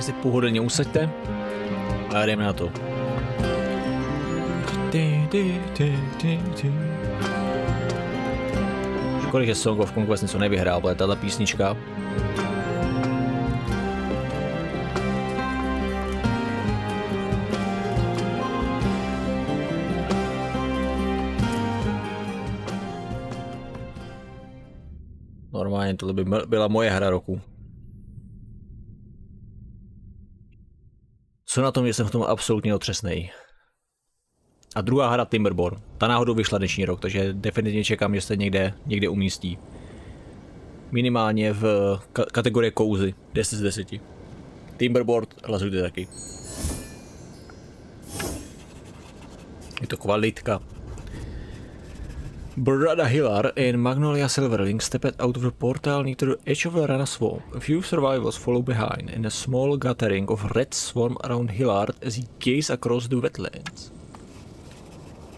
si pohodlně usaďte a jdeme na to. Škoda, že Song of Conquest něco nevyhrál, protože tato písnička normálně tohle by byla moje hra roku. Co na tom, že jsem v tom absolutně otřesnej. A druhá hra Timberborn. Ta náhodou vyšla dnešní rok, takže definitivně čekám, že se někde umístí. Minimálně v kategorii kouzy 10 z 10. Timberborn hlasujte taky. Je to kvalitka. Brother Hillar and Magnolia Silverling stepped out of the portal near the edge of the Rana Swamp. A few survivors follow behind, and a small gathering of rats swarm around Hillard as he gazes across the wetlands.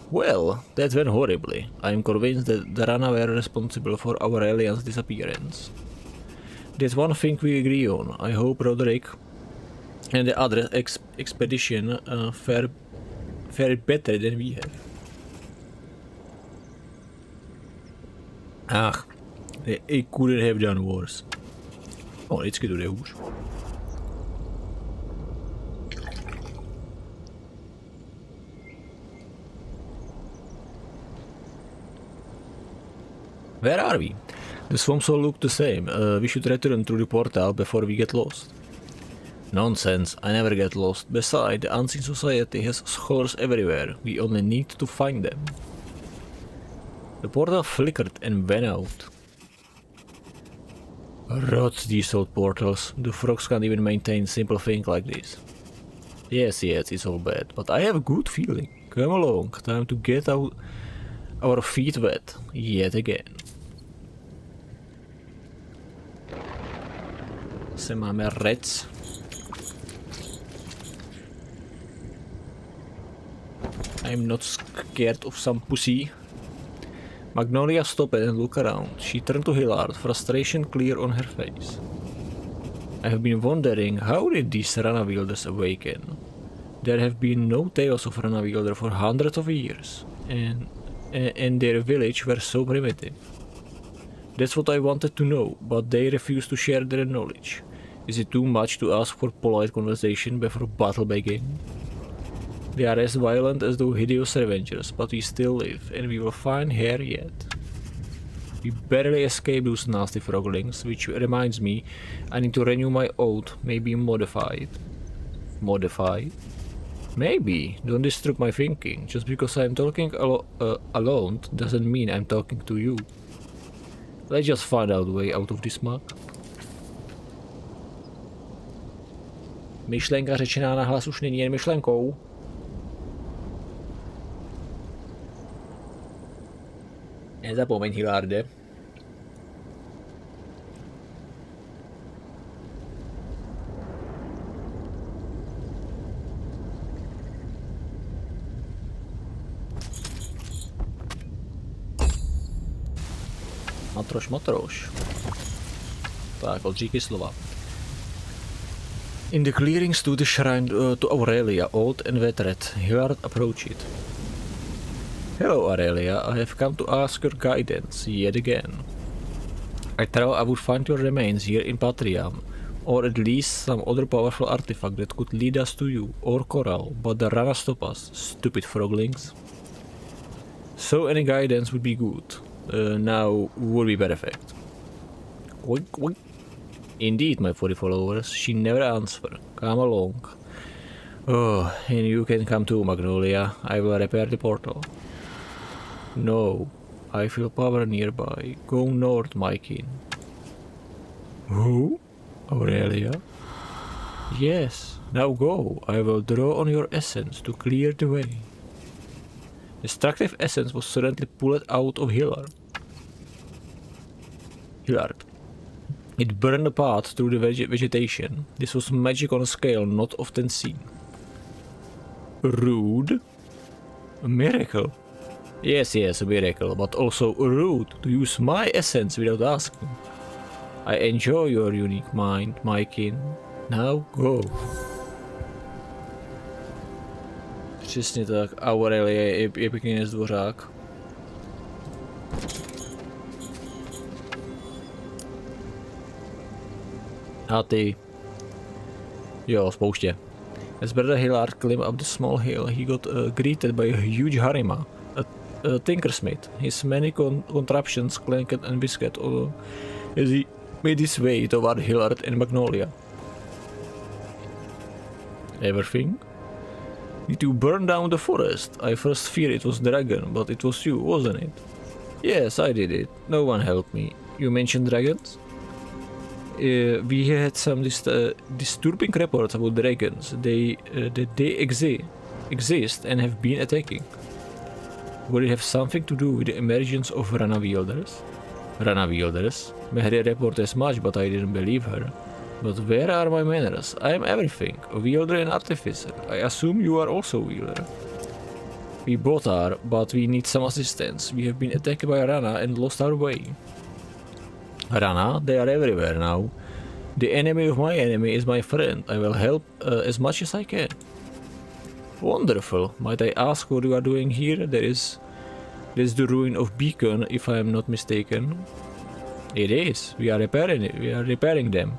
Well, that went horribly. I am convinced that the Rana were responsible for our alien's disappearance. That's one thing we agree on. I hope Roderick and the other expedition fared better than we have. Ach, they couldn't have done worse. Vždycky to jde hůř. Where are we? The swamps all look the same. We should return through the portal before we get lost. Nonsense, I never get lost. Besides, the Unseen Society has scholars everywhere. We only need to find them. The portal flickered and went out. Rot these old portals. The frogs can't even maintain simple things like this. Yes, it's all bad, but I have a good feeling. Come along, time to get our feet wet yet again. Se máme rec. I'm not scared of some pussy. Magnolia stopped and looked around. She turned to Hillard, frustration clear on her face. I have been wondering, how did these Rana-wielders awaken? There have been no tales of Rana-wielder for hundreds of years, and their village were so primitive. That's what I wanted to know, but they refuse to share their knowledge. Is it too much to ask for polite conversation before battle begins? They are as violent as those hideous revengers, but we still live, and we will find her yet. We barely escaped those nasty froglings, which reminds me, I need to renew my oath, maybe modified. Modified? Maybe. Don't disturb my thinking. Just because I'm talking alone doesn't mean I'm talking to you. Let's just find out the way out of this mug. Myšlenka řečená na hlas už není jen myšlenkou. Nezapomeň, Hillarde. Matroš. Tak, odříky slova. In the clearing stood the shrine to Aurelia, old and veteran. Hillard approached it. Hello, Aurelia. I have come to ask your guidance yet again. I thought I would find your remains here in Patriam, or at least some other powerful artifact that could lead us to you, or Coral, but the Rana stopped us, stupid froglings. So any guidance would be good. Now would be perfect. Oink, oink. Indeed, my furry followers, she never answered. Come along. Oh, and you can come too, Magnolia. I will repair the portal. No, I feel power nearby. Go north, my kin. Who? Aurelia? Yes, now go. I will draw on your essence to clear the way. Destructive essence was suddenly pulled out of Hillard. It burned a path through the vegetation. This was magic on a scale not often seen. Rude? A miracle? Yes, a miracle, but also rude to use my essence without asking. I enjoy your unique mind, my kin. Now go. Přesně tak, Aurelie je pěkný nezdvořák. A ty. Jo, spouště. As brother Hillard climbed up the small hill, he got greeted by a huge harima, a tinkersmith. His many contraptions clanked and whiskered as he made his way toward Hillard and Magnolia. Everything? Need to burn down the forest. I first feared it was dragon, but it was you, wasn't it? Yes, I did it. No one helped me. You mentioned dragons? We had some disturbing reports about dragons. They exist and have been attacking. Would it have something to do with the emergence of Rana wielders? Rana wielders? Mehri reported as much, but I didn't believe her. But where are my manners? I am everything, a wielder and artificer. I assume you are also a wielder. We both are, but we need some assistance. We have been attacked by Rana and lost our way. Rana, they are everywhere now. The enemy of my enemy is my friend. I will help as much as I can. Wonderful. Might I ask what you are doing here? There's the ruin of Beacon, if I am not mistaken. It is. We are repairing it. We are repairing them.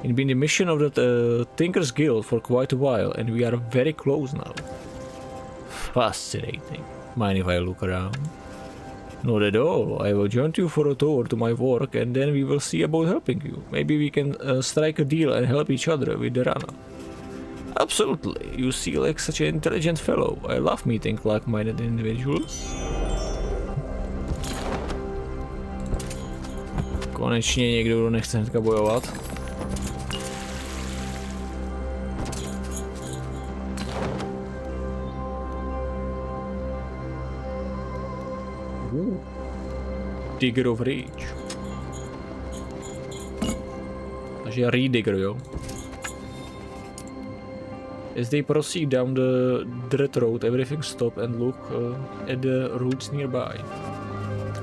It's been the mission of the Tinkers Guild for quite a while, and we are very close now. Fascinating. Mind if I look around? Not at all. I will join you for a tour to my work, and then we will see about helping you. Maybe we can strike a deal and help each other with the Rana. Absolutely. You see like such an intelligent fellow. I love meeting like-minded individuals. Konečně někdo, kdo nechce hnedka bojovat. Digger of Rage. Takže Redigger, jo. As they proceed down the dirt road, everything stop and look at the routes nearby.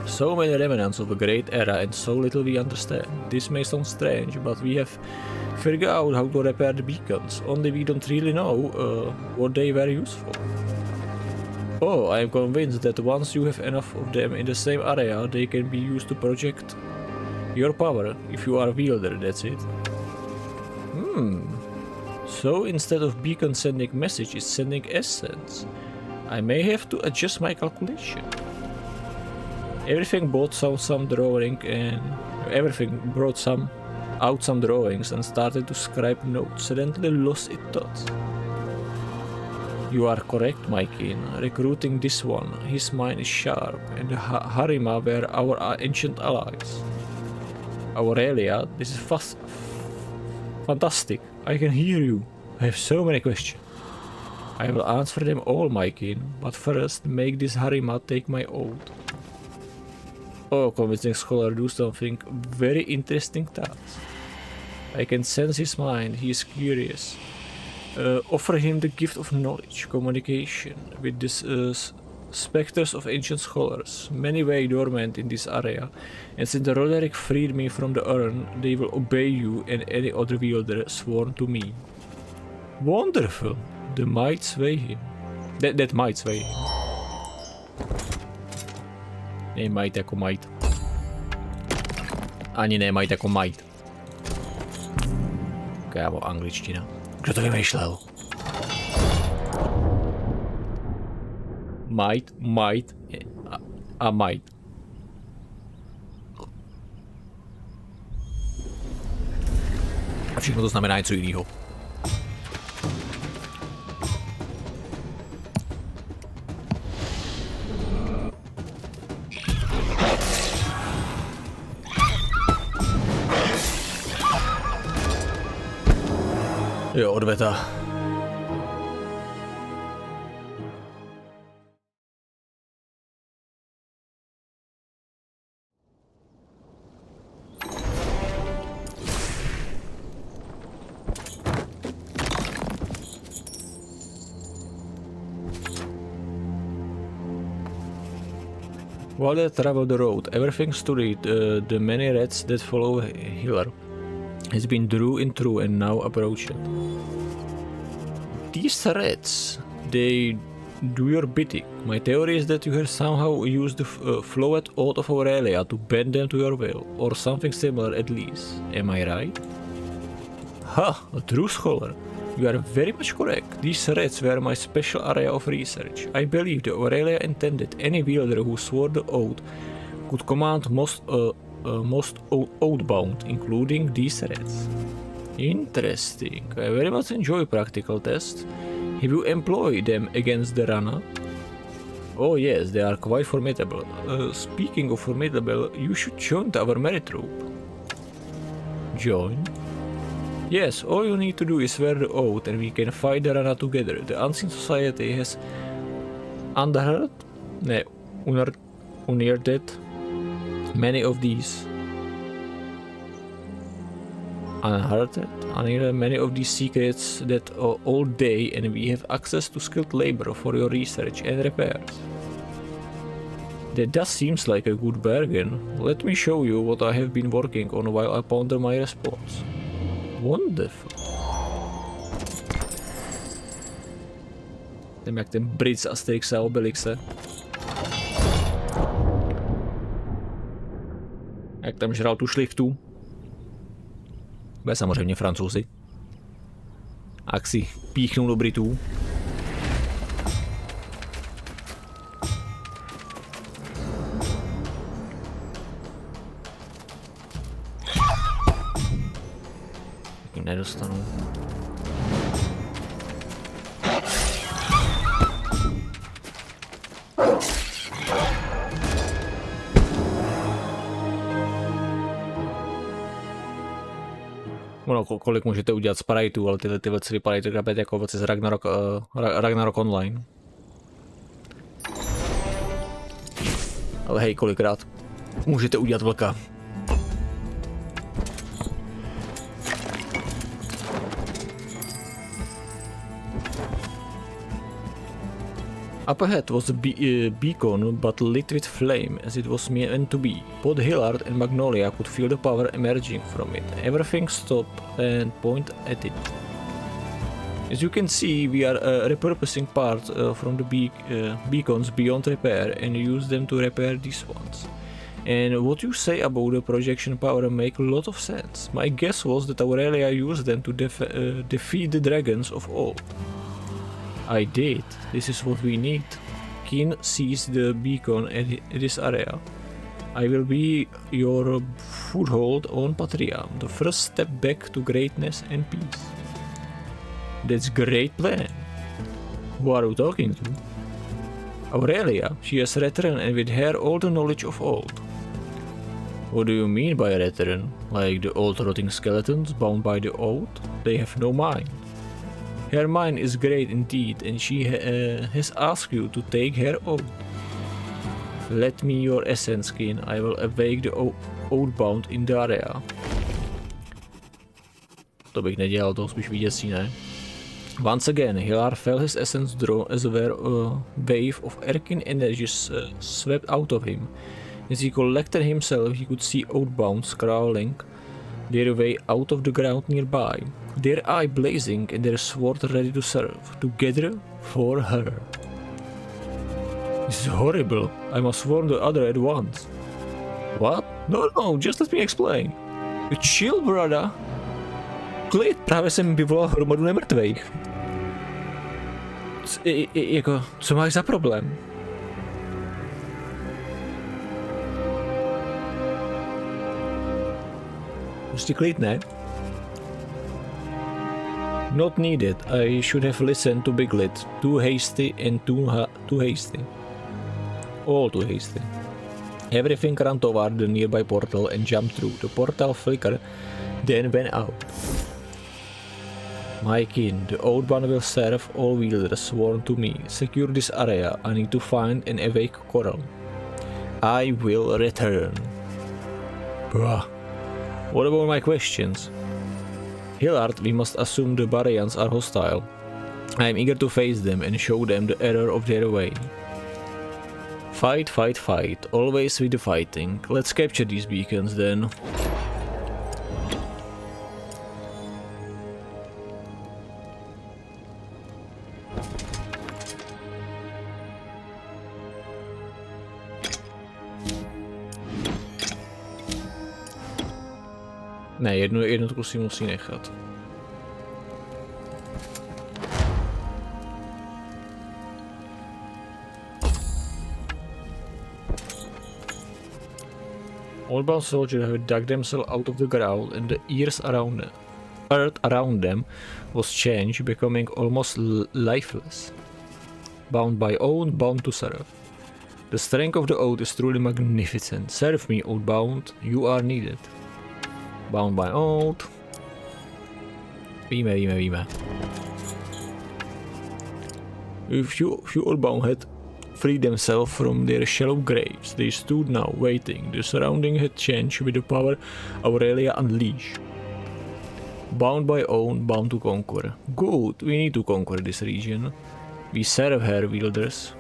So many remnants of a great era and so little we understand. This may sound strange, but we have figured out how to repair the beacons. Only we don't really know what they were used for. Oh, I am convinced that once you have enough of them in the same area, they can be used to project your power. If you are a wielder, that's it. So instead of beacon sending message, it's sending essence. I may have to adjust my calculation. Everything brought some drawing and everything brought some drawings and started to scribe notes. Suddenly lost its thoughts. You are correct, my kin. Recruiting this one, his mind is sharp, and the Harima were our ancient allies. Aurelia, this is fantastic. I can hear you. I have so many questions. I will answer them all, my kin, but first make this Harima take my oath. Oh, convincing scholar do something very interesting task. I can sense his mind, he is curious. Offer him the gift of knowledge, communication with these specters of ancient scholars. Many were dormant in this area, and since Roderick freed me from the urn, they will obey you and any other wielder sworn to me. Wonderful! The might sway him. That might sway him. Ne might jako might. Ani ne might jako might. Kámo, angličtina. Kdo to vymýšlel? Might a might. A všechno to znamená něco jiného. Jo, odveta. While they traveled the road, everything studied the many rats that follow Hiller. has been drew in true and now approached. These threats, they do your bidding. My theory is that you have somehow used the flowed oath of Aurelia to bend them to your will, or something similar at least. Am I right? Ha! A true scholar. You are very much correct. These threats were my special area of research. I believe that Aurelia intended any wielder who swore the oath could command most oathbound, including these threats. Interesting. I very much enjoy practical tests. Have you employed them against the Rana? Oh yes, they are quite formidable. Speaking of formidable, you should join our merit troop. Join? Yes, all you need to do is swear the oath and we can fight the Rana together. The Unseen Society has unearthed many of these secrets that all day, and we have access to skilled labor for your research and repairs. That does seems like a good bargain. Let me show you what I have been working on while I ponder my response. Wonderful. Jdeme jak ten Brit z Asterixa a Obelixe. Jak tam žral tu šlichtu. Bude samozřejmě Francouzi. Jak si píchnou do Britů. Taky nedostanu. No, kolik můžete udělat spriteů, ale tyhle věci vypadají takhle jako věci z Ragnarok Online. Ale hej, kolikrát můžete udělat vlka. Up ahead was a beacon, but lit with flame, as it was meant to be. Both Hillard and Magnolia could feel the power emerging from it. Everything stopped and pointed at it. As you can see, we are repurposing parts from the beacons beyond repair and use them to repair these ones. And what you say about the projection power make a lot of sense. My guess was that Aurelia used them to defeat the dragons of old. I did. This is what we need. Keen sees the beacon at this area. I will be your foothold on Patria, the first step back to greatness and peace. That's great plan. Who are you talking to? Aurelia. She has returned, and with her all the knowledge of old. What do you mean by return? Like the old rotting skeletons bound by the oath? They have no mind. Her mind is great indeed, and she has asked you to take her oath. Let me your essence, Kin. I will awake the oathbound in the area. To bych nedělal, to spíš vítězí, ne? Once again, Hilar felt his essence draw as a wave of arcane energies swept out of him. As he collected himself, he could see oathbounds crawling their way out of the ground nearby, their eye blazing and their sword ready to serve, together for her. This is horrible. I must warn the other at once. What? No, just let me explain. You chill, brother. Klid, právě jsem vyvolal hromadu nemrtvejch. Jako, co máš za problém? Prostě klid, ne? Not needed. I should have listened to Big Lid. Too hasty and too hasty. All too hasty. Everything ran toward the nearby portal and jumped through. The portal flickered, then went out. My kin, the Oathbound will serve all wielders sworn to me. Secure this area. I need to find and awake Coral. I will return. Bruh. What about my questions? Hillard, we must assume the Barians are hostile. I am eager to face them and show them the error of their way. Fight, fight, fight. Always with the fighting. Let's capture these beacons then. Ne, jednotku si musí nechat. Oldbound soldiers have dug themselves out of the ground and the earth around them was changed, becoming almost lifeless. Bound by oath, bound to serve. The strength of the oath is truly magnificent. Serve me, Oathbound, you are needed. Bound by oath. Víme. If you Oathbound had freed themselves from their shallow graves, they stood now, waiting. The surrounding had changed with the power Aurelia unleashed. Bound by oath, bound to conquer. Good, we need to conquer this region. We serve her, wielders.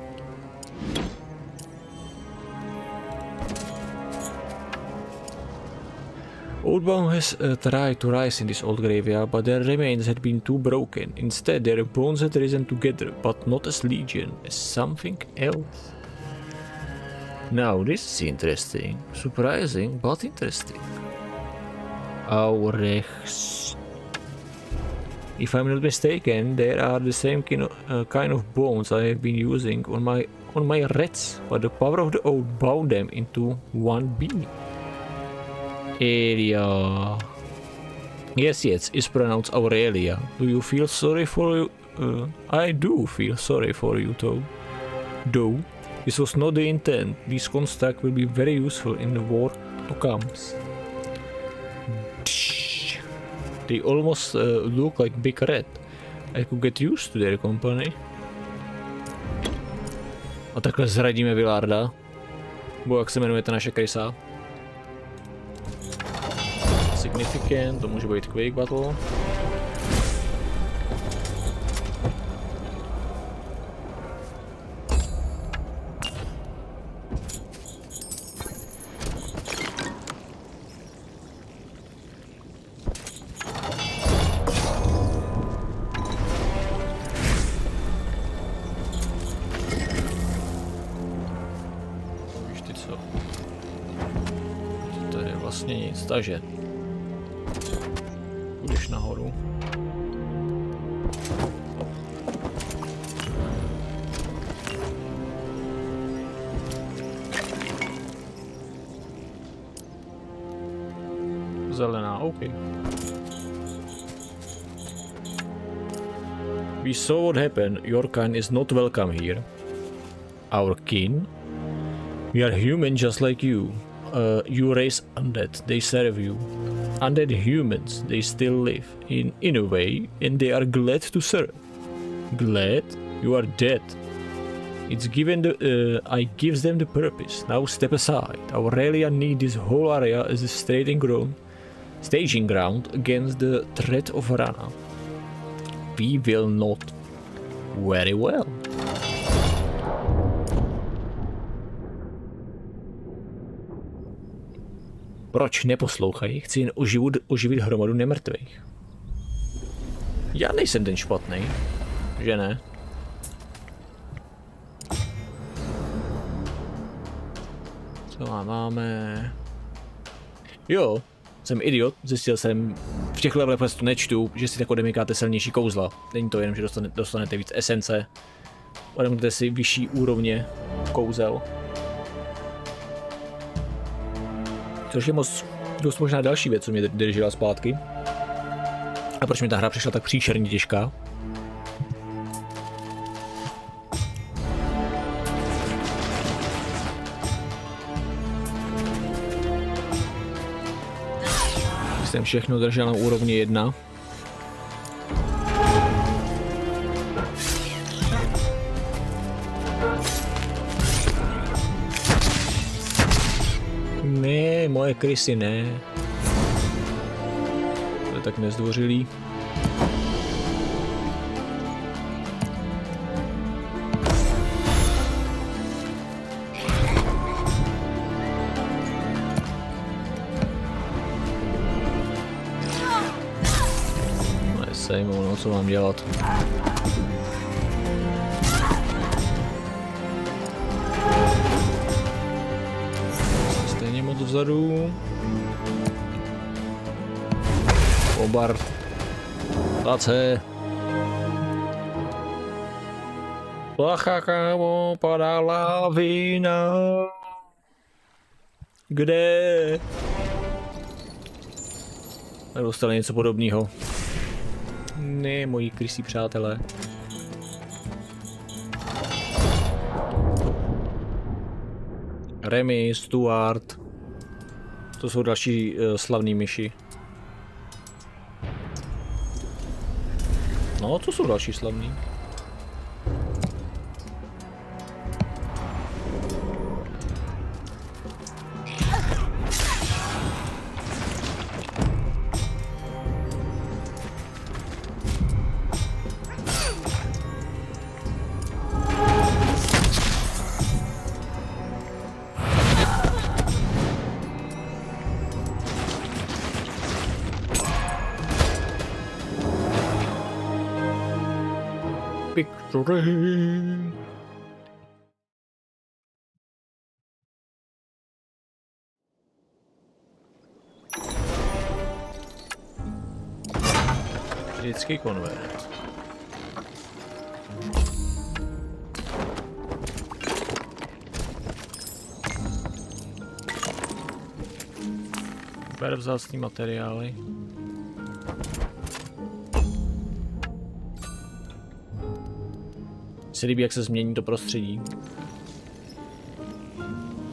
Oathbound has tried to rise in this old graveyard, but their remains had been too broken. Instead, their bones had risen together, but not as legion, as something else. Now, this is interesting. Surprising, but interesting. Aurex. If I'm not mistaken, there are the same kind of bones I have been using on my rats, but the power of the oath bound them into one being. Area. Yes, it's pronounced Aurelia. Do you feel sorry for you? I do feel sorry for you, though. This was not the intent. These constructs will be very useful in the war to come. They almost look like big red. I could get used to their company. A takhle zradíme Villarda. Bo jak se jmenuje ta naše krysa? Significant, to může být Quake Battle. Víš ty co? To je vlastně nic, takže půjdeš nahoru. Zelená, OK. We saw what happened. Your kind is not welcome here. Our kin? We are human just like you. You raise undead, they serve you. Undead humans, they still live, in a way, and they are glad to serve. Glad? You are dead. It's given I gives them the purpose. Now step aside. Aurelia need this whole area as a staging ground against the threat of Rana. We will not. Very well. Proč neposlouchají? Chci jen oživit hromadu nemrtvých. Já nejsem ten špatný, že ne? Co máme? Jo, jsem idiot, zjistil jsem, v těch levelech prostě nečtu, že si tak odemykáte silnější kouzla. Není to jenom, že dostanete víc esence, odemknete si vyšší úrovně kouzel. Což je dost možná další věc, co mě držela zpátky. A proč mi ta hra přišla tak příšerně těžká. Jsem všechno držel na úrovni 1. Ne, moje krysy ne. To je tak nezdvořilý. No, co mám dělat? Stejně moc vzadu. Bombard. Tace. Placha, kámo, padá lavina. Kde? Dostali něco podobného. Ne, moji krysí přátelé. Remy, Stuart. To jsou další slavní myši. No, to jsou další slavní. Victory! Vždycky konvert. Ber vzácný materiály. Se líbí, jak se změní to prostředí.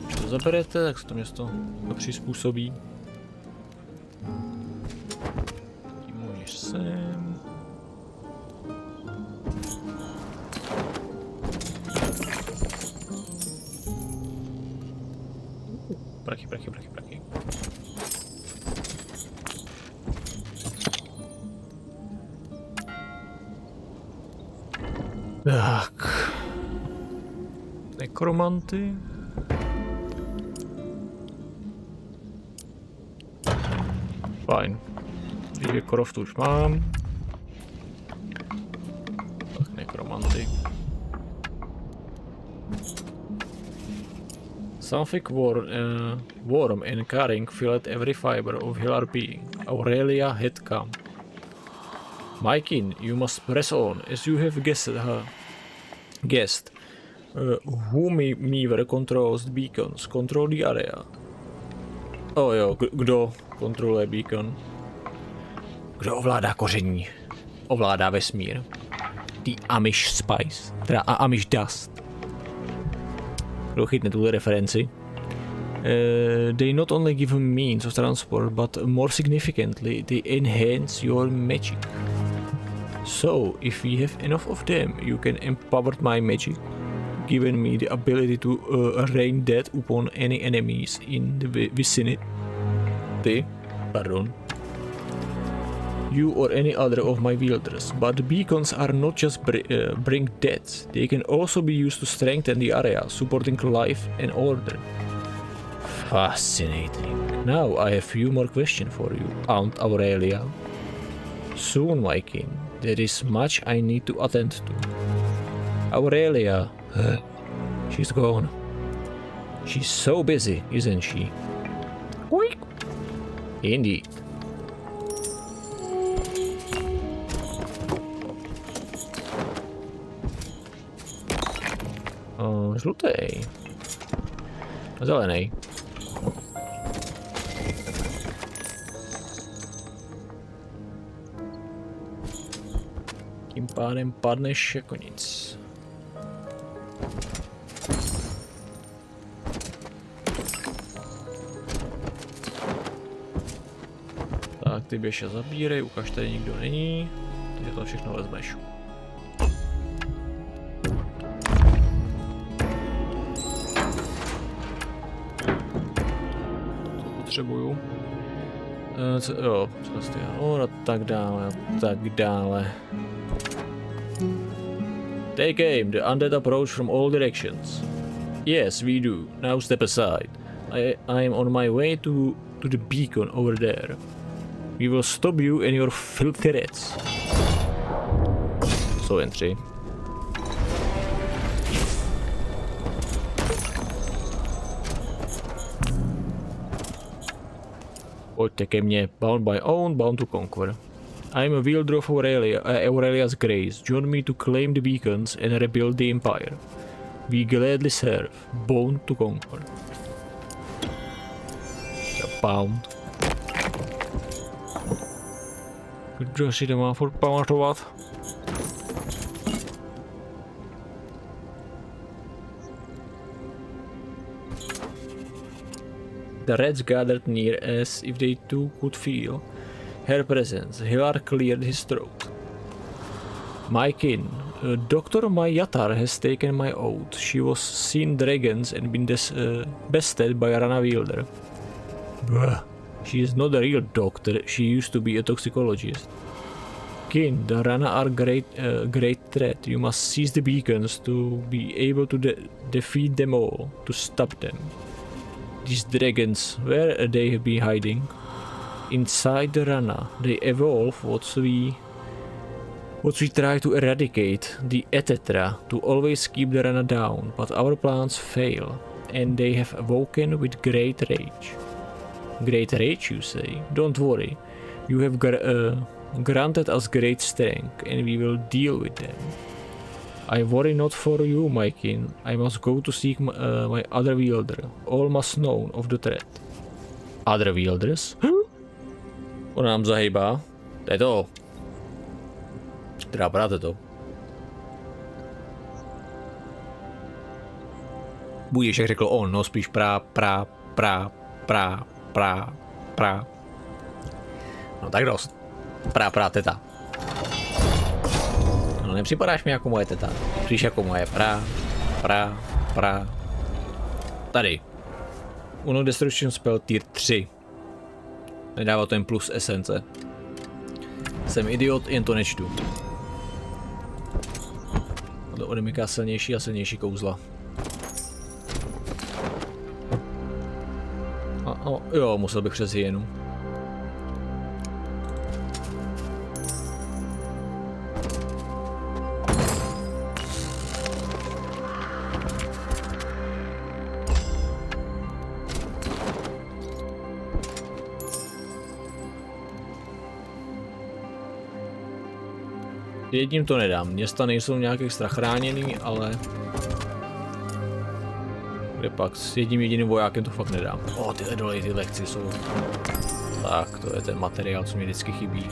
Když to zaberete, tak se to město přizpůsobí. Tím můžeš sem. Prachy. Tak. Nekromanty. Fajn. Dvě korov tu už mám. Tak nekromanty. Something warm and caring filled every fiber of Hillar being. Aurelia had come. My kin, you must press on, as you have guessed. Whomever controls the beacons, control the area. Oh jo, kdo kontroluje beacon? Kdo ovládá koření? Ovládá vesmír. The Amish Spice, teda Amish Dust. Kdo chytne tuhle referenci? They not only give a means of transport, but more significantly, they enhance your magic. So, if we have enough of them, you can empower my magic, giving me the ability to rain death upon any enemies in the vicinity. Pardon. You or any other of my wielders, but the beacons are not just bring death, they can also be used to strengthen the area, supporting life and order. Fascinating. Now I have few more questions for you, Aunt Aurelia. Soon, my king. There is much I need to attend to. Aurelia. She's gone. She's so busy, isn't she? Quick. Indeed. Žlutej. Zelený. Tím pádem padneš jako nic. Tak ty běž a zabírej, ukaž, tady nikdo není, takže to všechno vezmeš. To potřebuju. Jo, a tak dále. Take aim, the undead approach from all directions. Yes, we do. Now step aside. I am on my way to the beacon over there. We will stop you and your filthy rats. Jsou jen 3. Pojďte ke mně. Bound by own, bound to conquer. I am a wielder of Aurelia's grace. Join me to claim the beacons and rebuild the empire. We gladly serve. Bound to conquer. Bound. Kdo si to má furt pamatovat? The Reds gathered near as if they too could feel her presence. Hilar cleared his throat. My kin, Dr. Mayatar has taken my oath. She was seen dragons and been bested by Rana Wielder. Bah. She is not a real doctor, she used to be a toxicologist. Kin, the Rana are great threat. You must seize the beacons to be able to defeat them all, to stop them. These dragons, where they have been hiding? Inside the Rana, they evolve what we try to eradicate, the Etetra, to always keep the Rana down, but our plans fail, and they have awoken with great rage. Great rage, you say? Don't worry, you have granted us great strength, and we will deal with them. I worry not for you, my kin. I must go to seek my other wielder. All must know of the threat. Other wielders? Ona nám zahýbá. To je to. Teda bráte to. Budeš, jak řekl on, no spíš prá. No tak dost. Prá teta. No nepřipadáš mi jako moje teta. Přiš jako moje prá. Tady. Uno Destruction Spell tier 3. Nedává to jen plus esence. Jsem idiot, jen to nečtu. To odemyká silnější a silnější kouzla. Jo, musel bych přes hyenu. Jedním to nedám. Města nejsou nějak extra chráněný, ale... Kde pak s jediným vojákem to fakt nedám. Tyhle dole, ty lekci jsou... Tak, to je ten materiál, co mi vždycky chybí.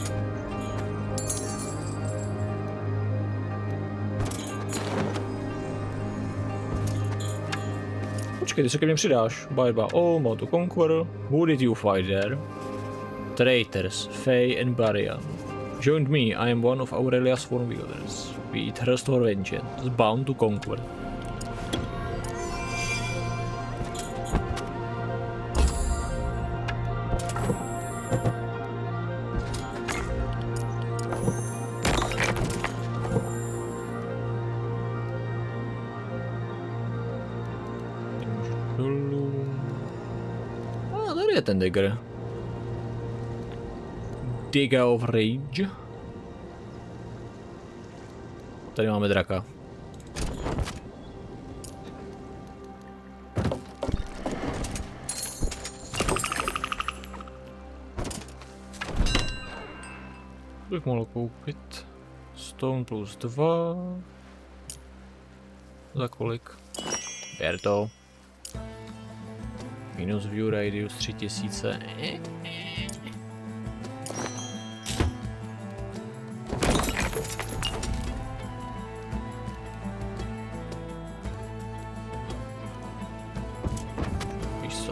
Počkej, ty se ke mně přidáš. By all, mount to conquer. Who did you fight there? Traitors, Faye and Barian. Joined me, I am one of Aurelia's sworn wielders. We thirst for vengeance, bound to conquer. Tady je ten dagger. Digger of Rage. Tady máme draka. Bych mohl koupit. Stone plus 2. Za kolik? Ber to. Minus view radius 3000.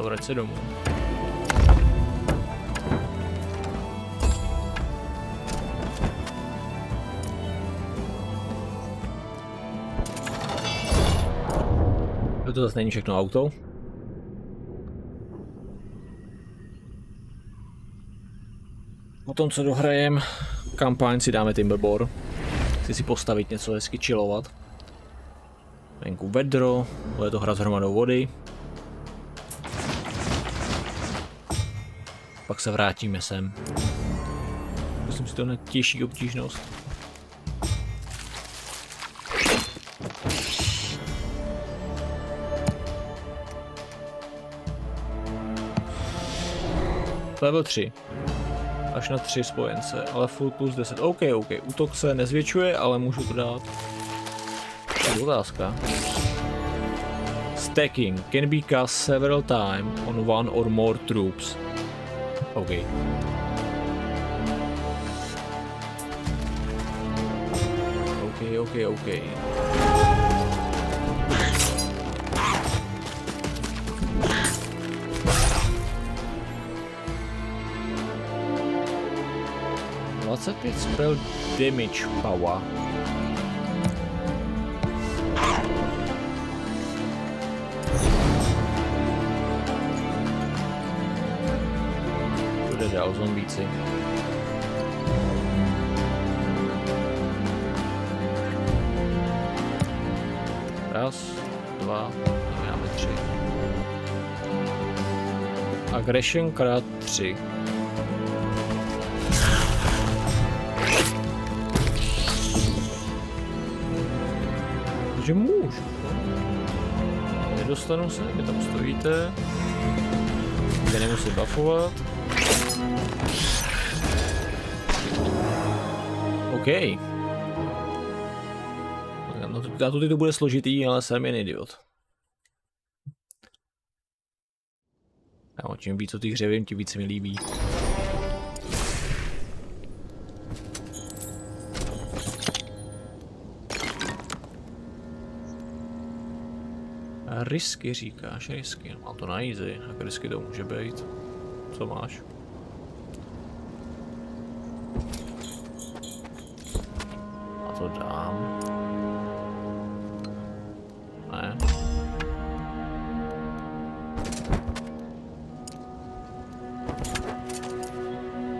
Vrať se domů. To zase není všechno auto. Potom co dohrajem kampaň si dáme Timberbor. Chci si postavit něco hezky chillovat. Venku vedro, bude to hra s hromadou vody. Pak se vrátíme sem. Myslím si to na těžší obtížnost. Level 3. Až na 3 spojence, ale full plus 10. OK. Útok se nezvětšuje, ale můžu to dát. To je otázka. Stacking can be cast several times on one or more troops. OK. OK. 25 spell damage power. Bude dál zombíci. Raz, dva, máme 3. Aggression krát 3. Takže můžu. Nedostanu se, vy tam stojíte. Vy nemusím buffovat. OK. Na to bude složitý, ale jsem jen idiot. Čím víc o těch hře vím, tím víc mi líbí. Risky říkáš, risky. Mám to na easy, jak risky to může být. Co máš? A to dám. Ne.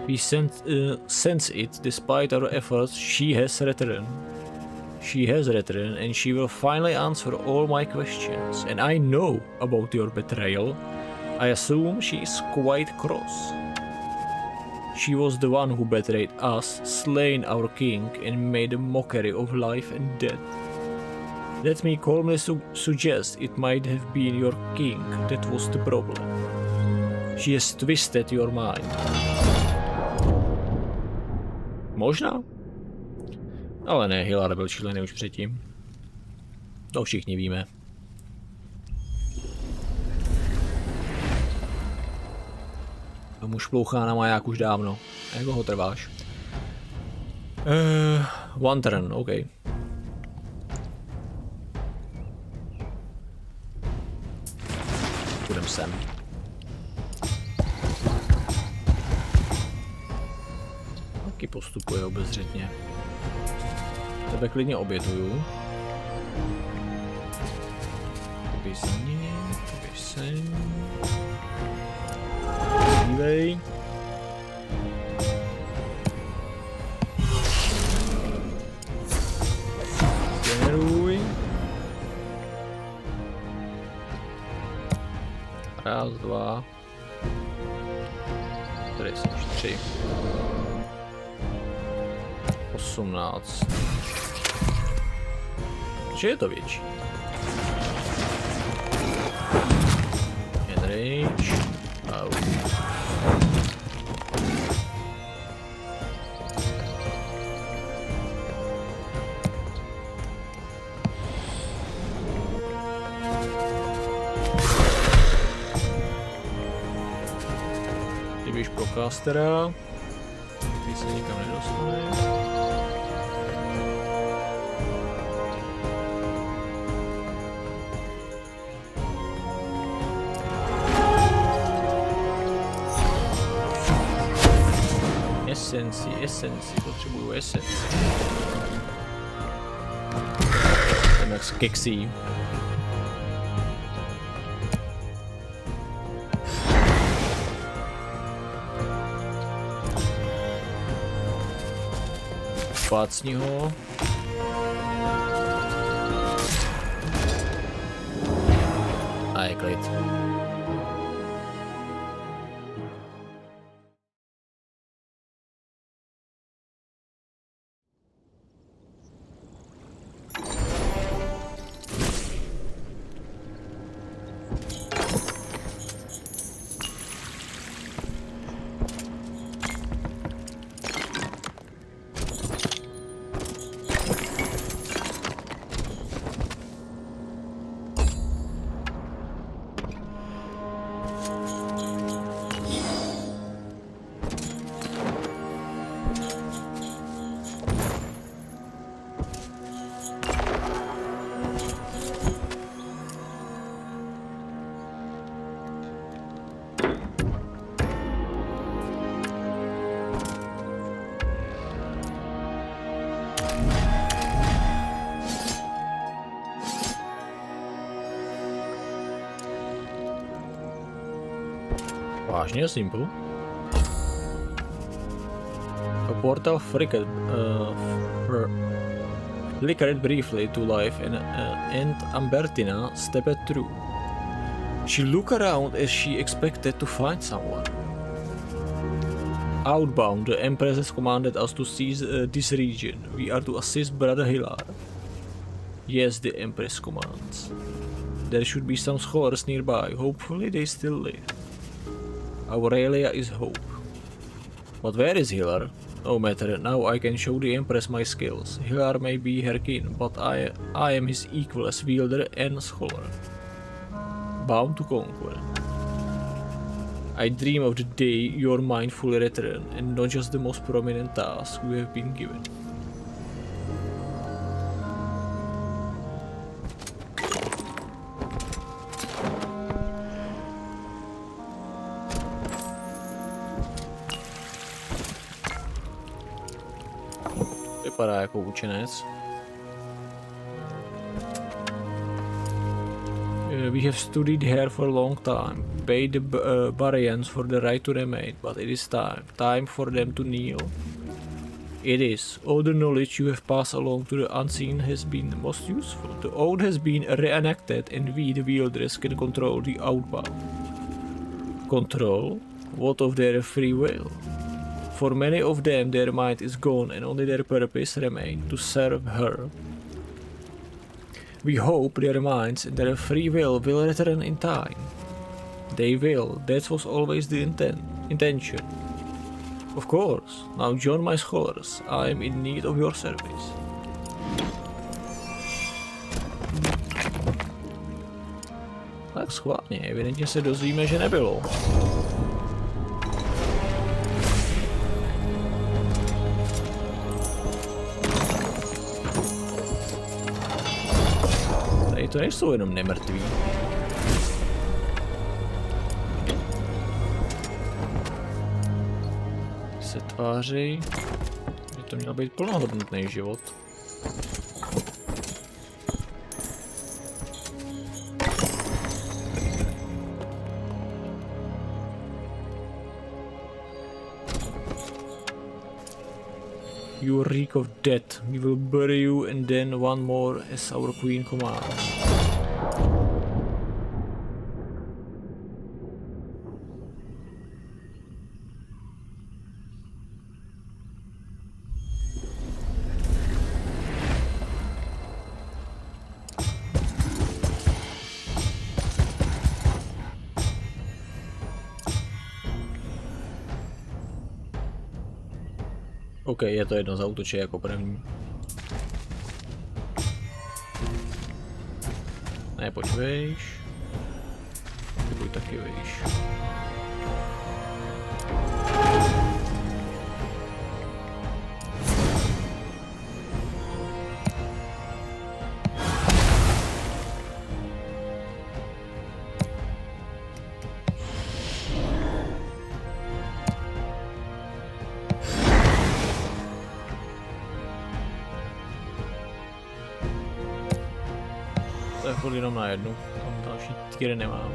We sense it, despite our efforts, she has returned. She has returned and she will finally answer all my questions. And I know about your betrayal. I assume she is quite cross. She was the one who betrayed us, slain our king, and made a mockery of life and death. Let me calmly suggest it might have been your king that was the problem. She has twisted your mind. Možná? Ale ne, Hilár byl šílený už předtím. To všichni víme. Muž plouchá na maják už dávno. A jak ho trváš? One turn, OK. Půjdem sem. Taky postupuje obezřetně. Tebe klidně obětuju. Běž sem. Dívej. Generuj. Raz, dva. 3. 18. Že je to větší? Enrage. Au. Ty běž pro castera. Ty se nikam nedostane. Esenci, potřebuju esenci. Jsem jak z keksí. Plácni ho. A je klid. Vážně, simple. A portal flickered briefly to life and Ambertina stepped through. She looked around as she expected to find someone. Outbound, the Empress has commanded us to seize this region. We are to assist Brother Hilar. Yes, the Empress commands. There should be some scholars nearby. Hopefully they still live. Aurelia is hope. But where is Hilar? No matter, now I can show the Empress my skills. Hilar may be her kin, but I am his equal as wielder and scholar. Bound to conquer. I dream of the day your mind fully return, and not just the most prominent task you have been given. Vypadá jako učenec. We have studied here for a long time, paid the Barians for the right to remain, but it is time for them to kneel. It is. All the knowledge you have passed along to the unseen has been most useful. The old has been reenacted, and we, the wielders, can control the outbound. Control? What of their free will? For many of them, their mind is gone, and only their purpose remains to serve her. We hope their minds and their free will return in time. They will, that was always the intention. Of course, now join my scholars, I am in need of your service. Tak schválně, evidentně se dozvíme, že nebylo. To nejsou jenom nemrtví. Se tváří, že to měl být plnohodnotný život. You reek of death. We will bury you and then one more as our queen commands. OK, je to jedno, zautočí jako první. Ne, pojď vejš. Ty pojď taky vejš. To je furt jenom na jednu, tam další týry nemám.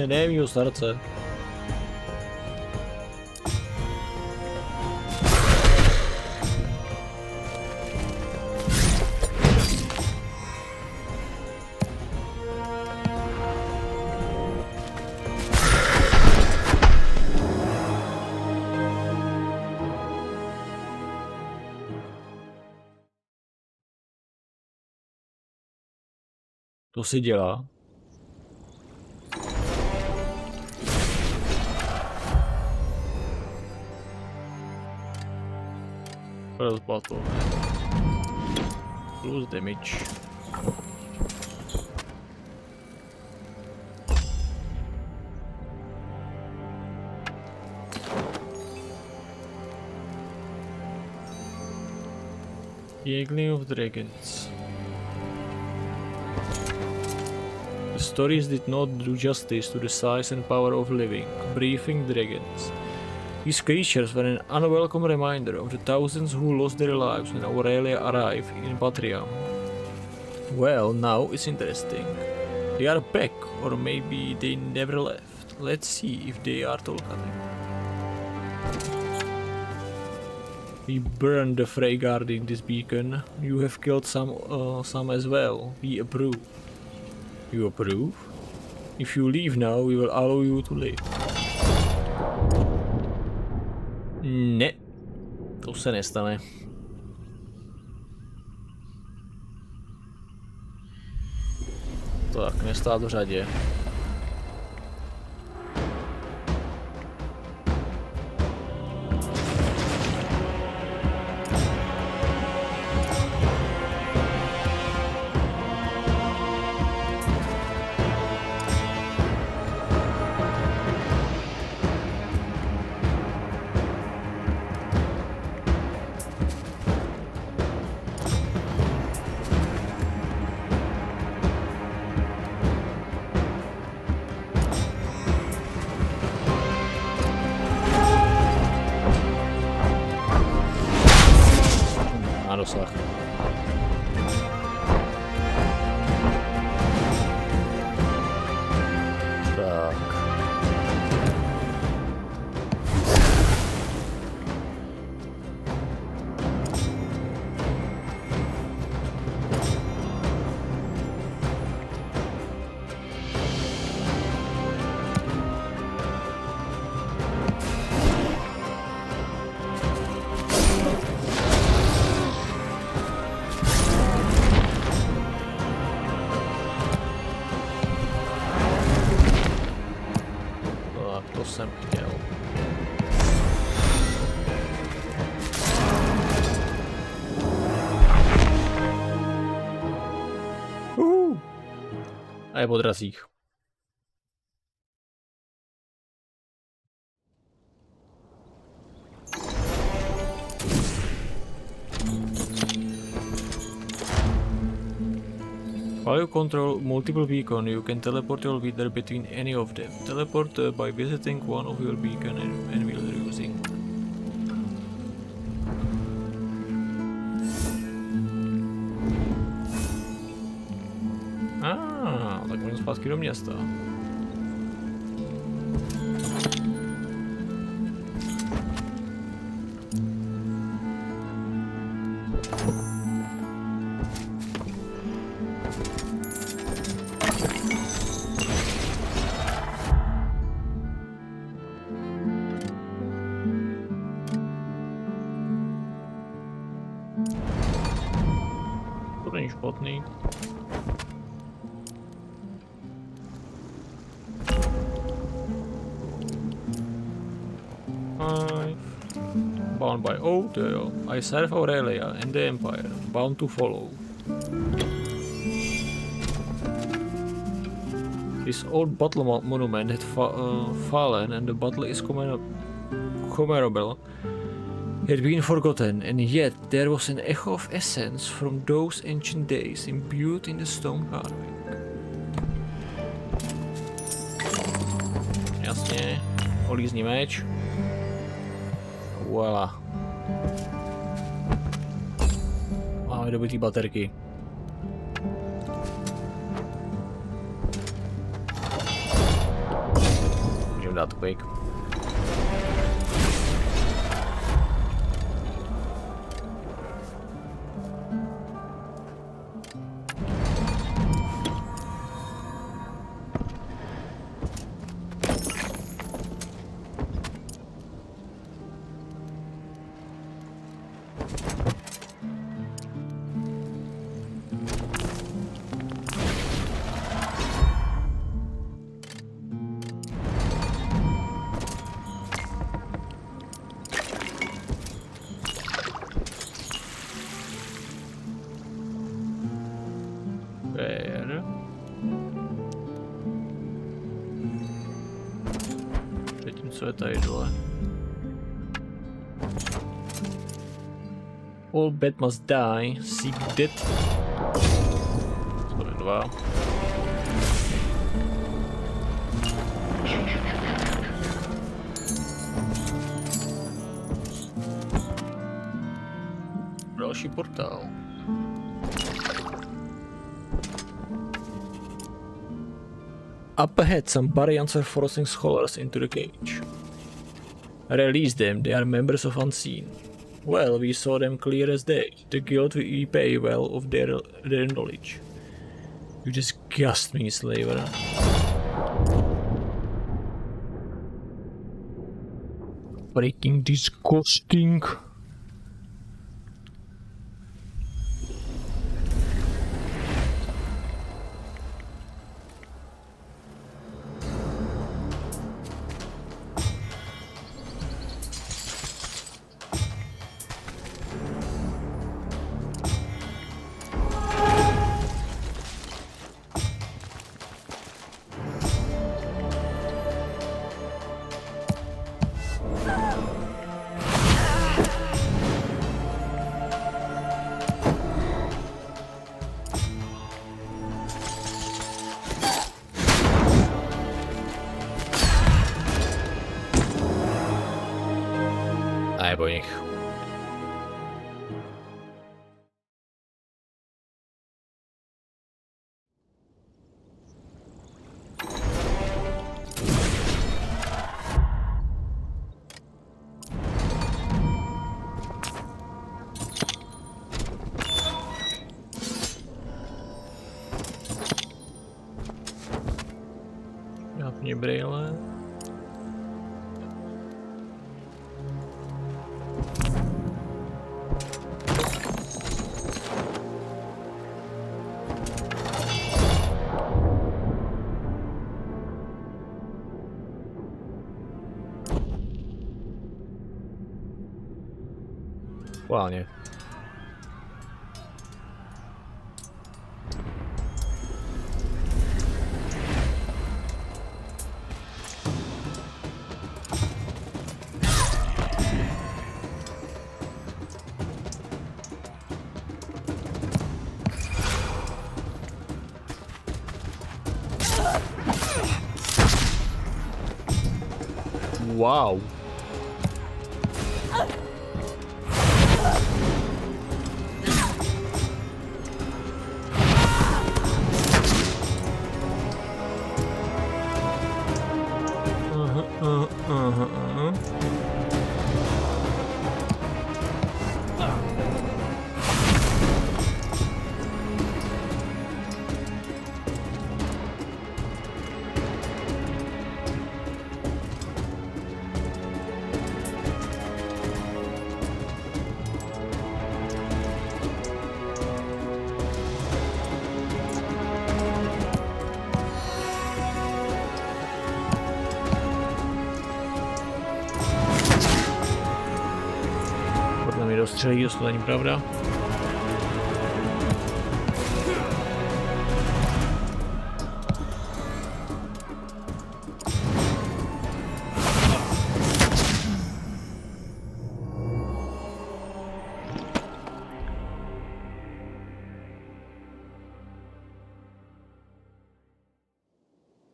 Ne, mýho srdce. To si dělá. Plus battle. Plus damage. Eagling of Dragons. The stories did not do justice to the size and power of living, breathing dragons. These creatures were an unwelcome reminder of the thousands who lost their lives when Aurelia arrived in Patria. Well, now it's interesting. They are back, or maybe they never left. Let's see if they are Tolkien. We burned the Frey guarding this beacon. You have killed some as well. We approve. You approve? If you leave now, we will allow you to live. Ne. To se nestane. Tak, nestát v řadě. Dosah. Tak. Jsem chtěl. A je po drazích. While you control multiple beacons, you can teleport your leader between any of them. Teleport by visiting one of your beacons and will using. Tak můžeme zpátky do města. Není špatný. Bound by oath, I serve Aurelia and the Empire, bound to follow. This old battle monument had fallen and the battle is commemorable. It had been forgotten, and yet there was an echo of essence from those ancient days imbued in the stone carving. Jasně, olízni meč. Voilà. Máme dobitý baterky. Můžeme dát quick. Co je tady dole? All bad must die. Seek death. Sorry, 2. další portál. Up ahead, some Baryons are forcing scholars into the cage. Release them, they are members of Unseen. Well, we saw them clear as day. The guild will repay well of their knowledge. You disgust me, slaver. Freaking disgusting. A je po nich. Napni brýle. Schválně. Wow. Podle mě dostřelí, to není pravda.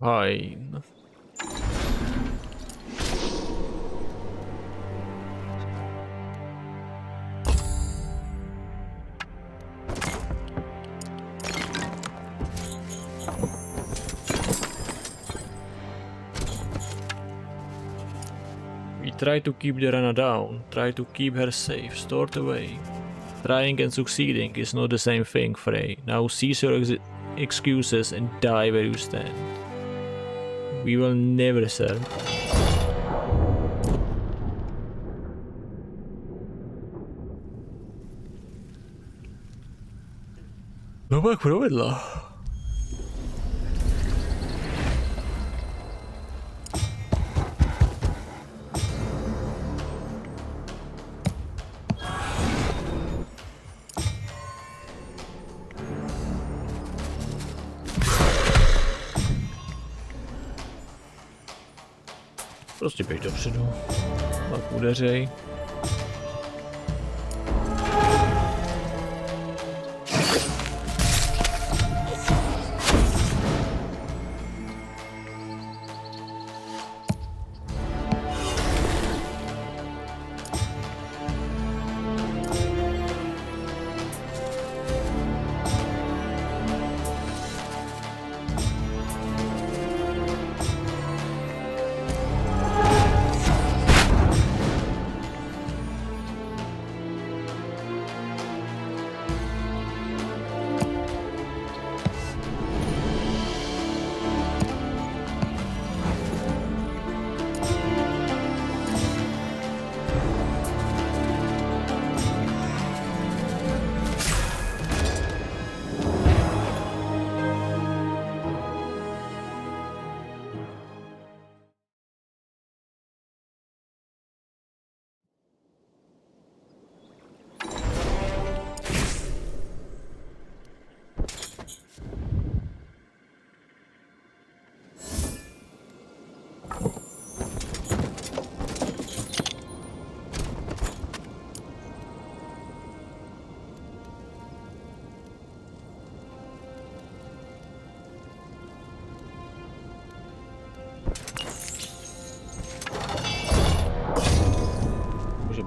Fajn. We try to keep the Rana down, try to keep her safe, stored away. Trying and succeeding is not the same thing, Frey. Now cease your excuses and die where you stand. We will never, sir. No pak provedla. Prostě běž dopředu, pak udeřej.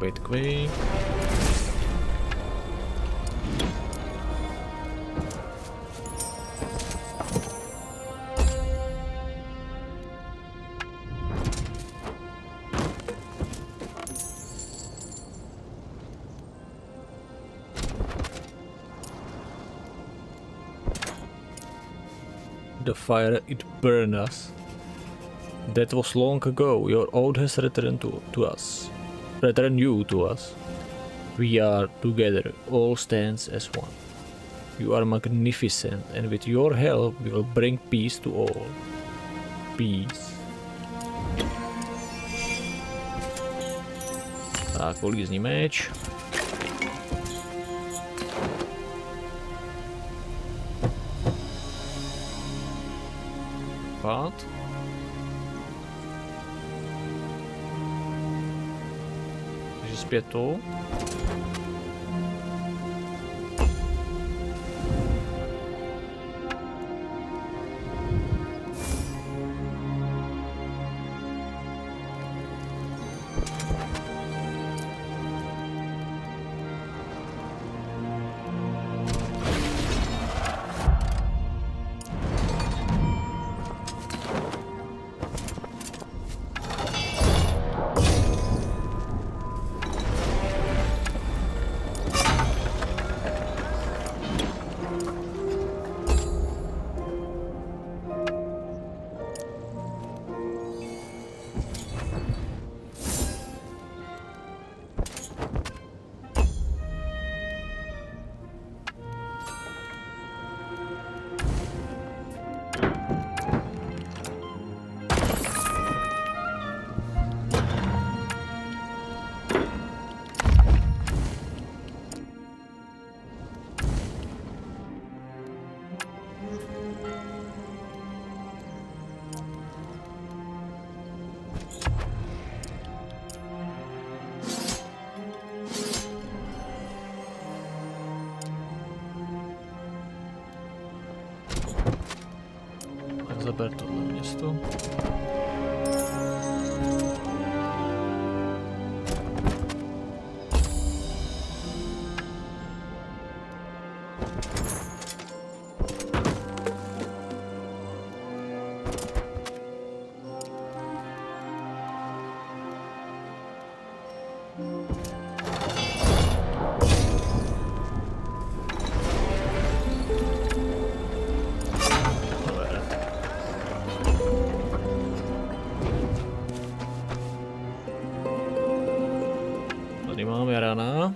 být Quake. The fire, it burned us. That was long ago. Your oath has returned to us. Returned you to us. We are together. All stands as one. You are magnificent, and with your help, we will bring peace to all. Peace. Tak, polízní meč. Pád. Takže zpět tu. Zaber tohle město. Tady máme rana.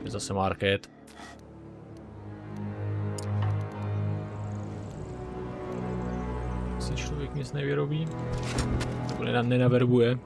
Zase market. Si člověk nic nevyrobí, nebo nenaverbuje.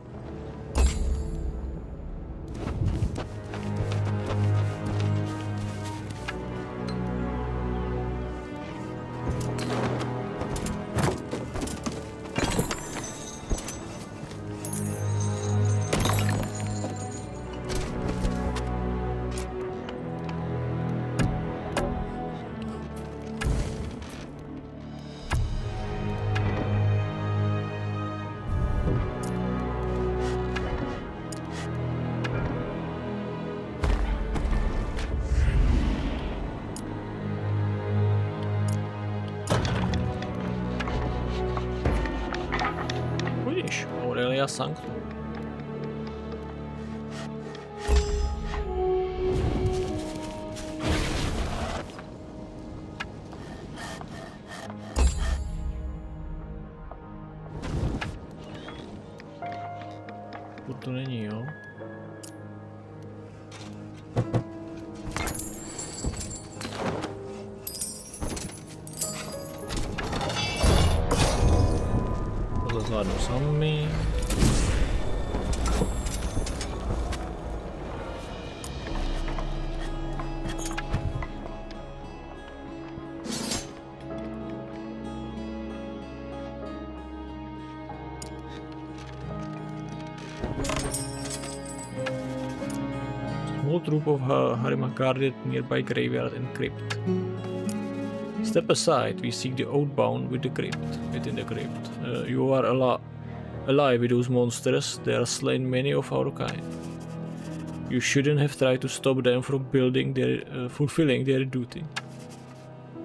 Sanctum. Sami. Small troop of Harima guarded nearby graveyard and crypt. Step aside, we seek the outbound with the crypt. Within the crypt. You are alive with those monsters. They are slain many of our kind. You shouldn't have tried to stop them from fulfilling their duty.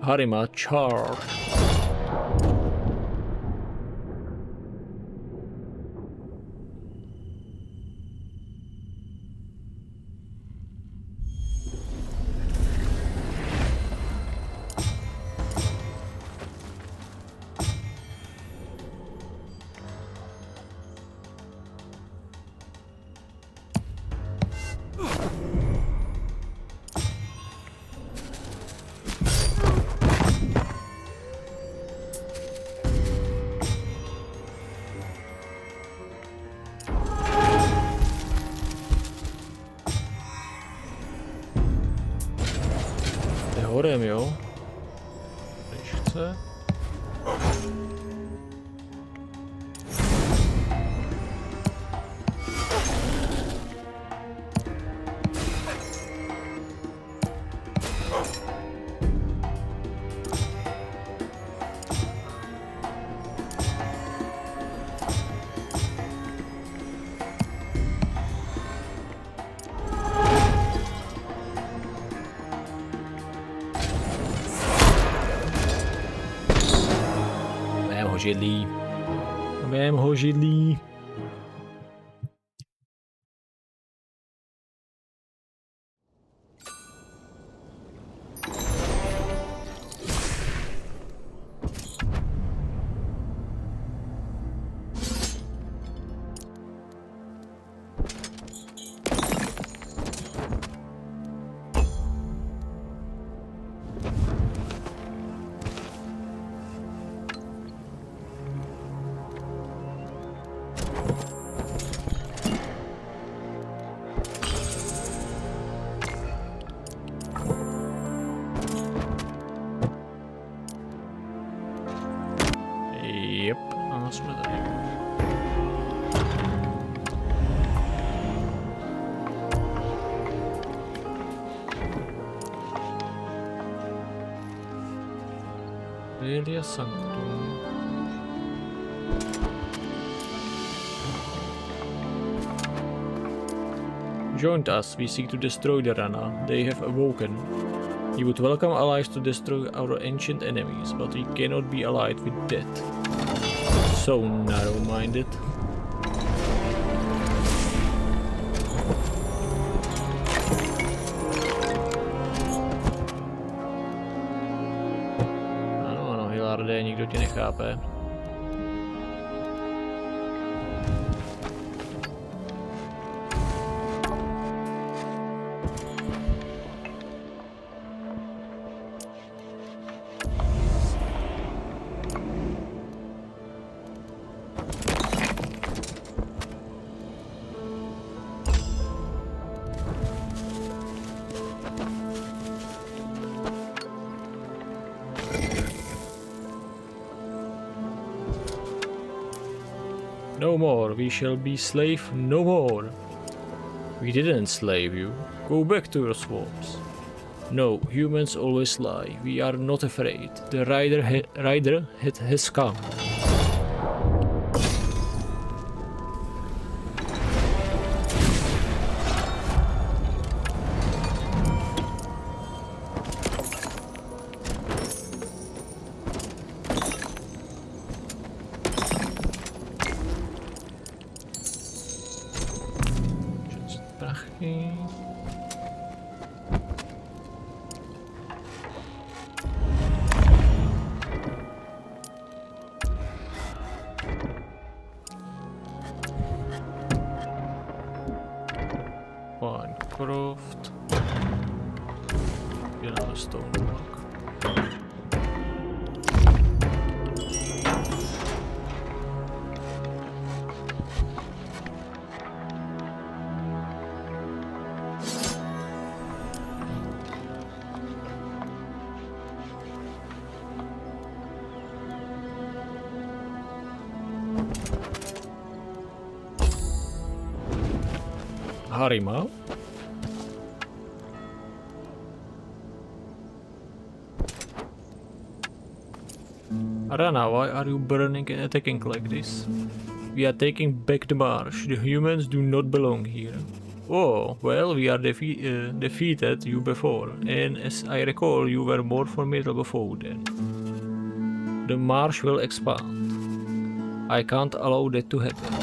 Harima, charge! Horem, jo? Když chce. Židlí. Vem ho židlí. Yep, a jsme tady. Relia Sanctum. Joined us, we seek to destroy the Rana. They have awoken. We would welcome allies to destroy our ancient enemies, but we cannot be allied with death. So narrow-minded. Ano, Hilarde, nikdo tě nechápe. No more, we shall be slave no more. We didn't enslave you. Go back to your swarms. No, humans always lie. We are not afraid. The rider has come. Croft. Děláme stonework. Harima. Arana, why are you burning and attacking like this? We are taking back the marsh. The humans do not belong here. Oh, well, we are defeated you before, and as I recall, you were more formidable foe then. The marsh will expand. I can't allow that to happen.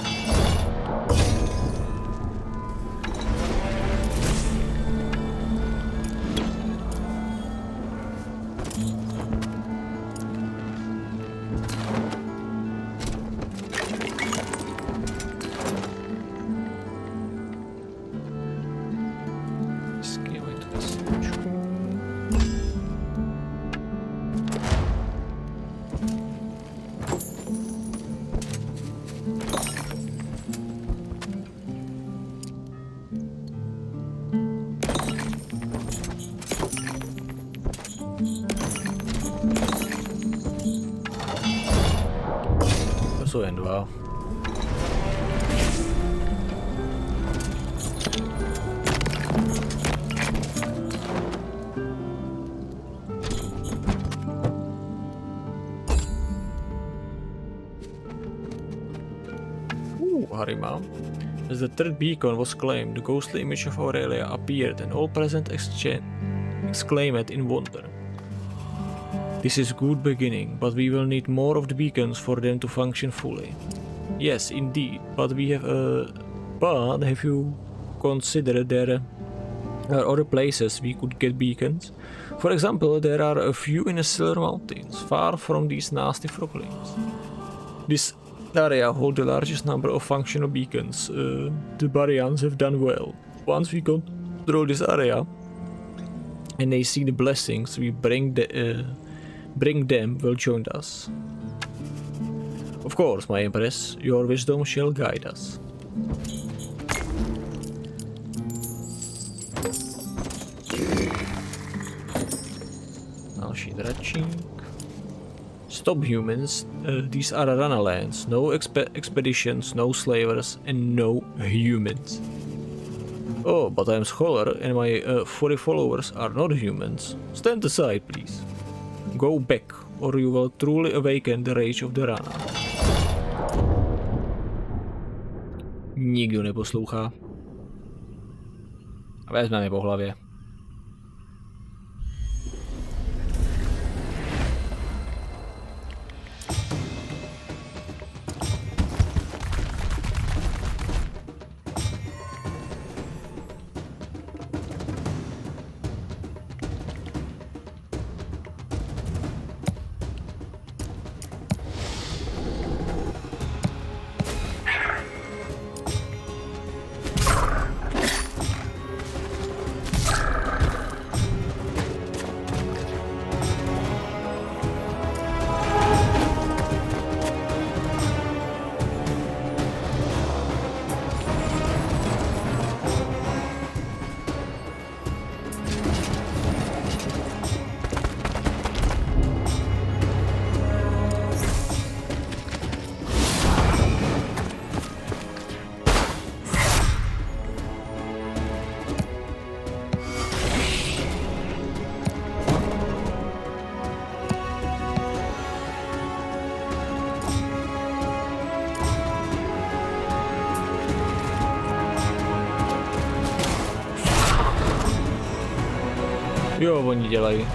To jsou jen dva. Harima. As the third beacon was claimed, the ghostly image of Aurelia appeared and all present exclaimed in wonder. This is good beginning, but we will need more of the beacons for them to function fully. Yes, indeed, but have you considered there are other places we could get beacons? For example, there are a few in the Silver Mountains, far from these nasty froglings. This area holds the largest number of functional beacons. The Barians have done well. Once we control this area and they see the blessings we bring them will join us. Of course, my Empress, your wisdom shall guide us. Další dračík. Stop humans, these are Arana lands. No expeditions, no slavers, and no humans. Oh, but I'm Scholar and my 40 followers are not humans. Stand aside, please. Go back, or you will truly awaken the rage of the Rana. Nikdo neposlouchá. Vezmeme po hlavě. Jo, oni dělají.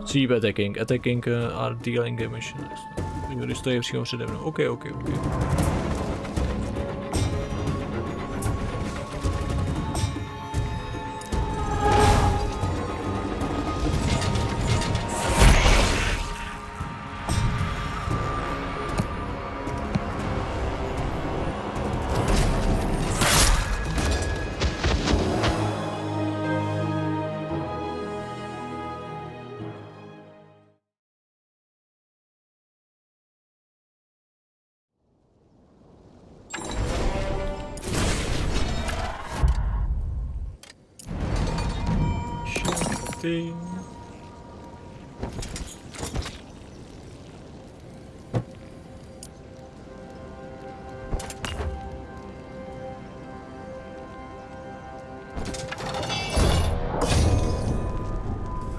Sweep attacking. Attacking are dealing damage. Když stojí přímo přede mnou. OK.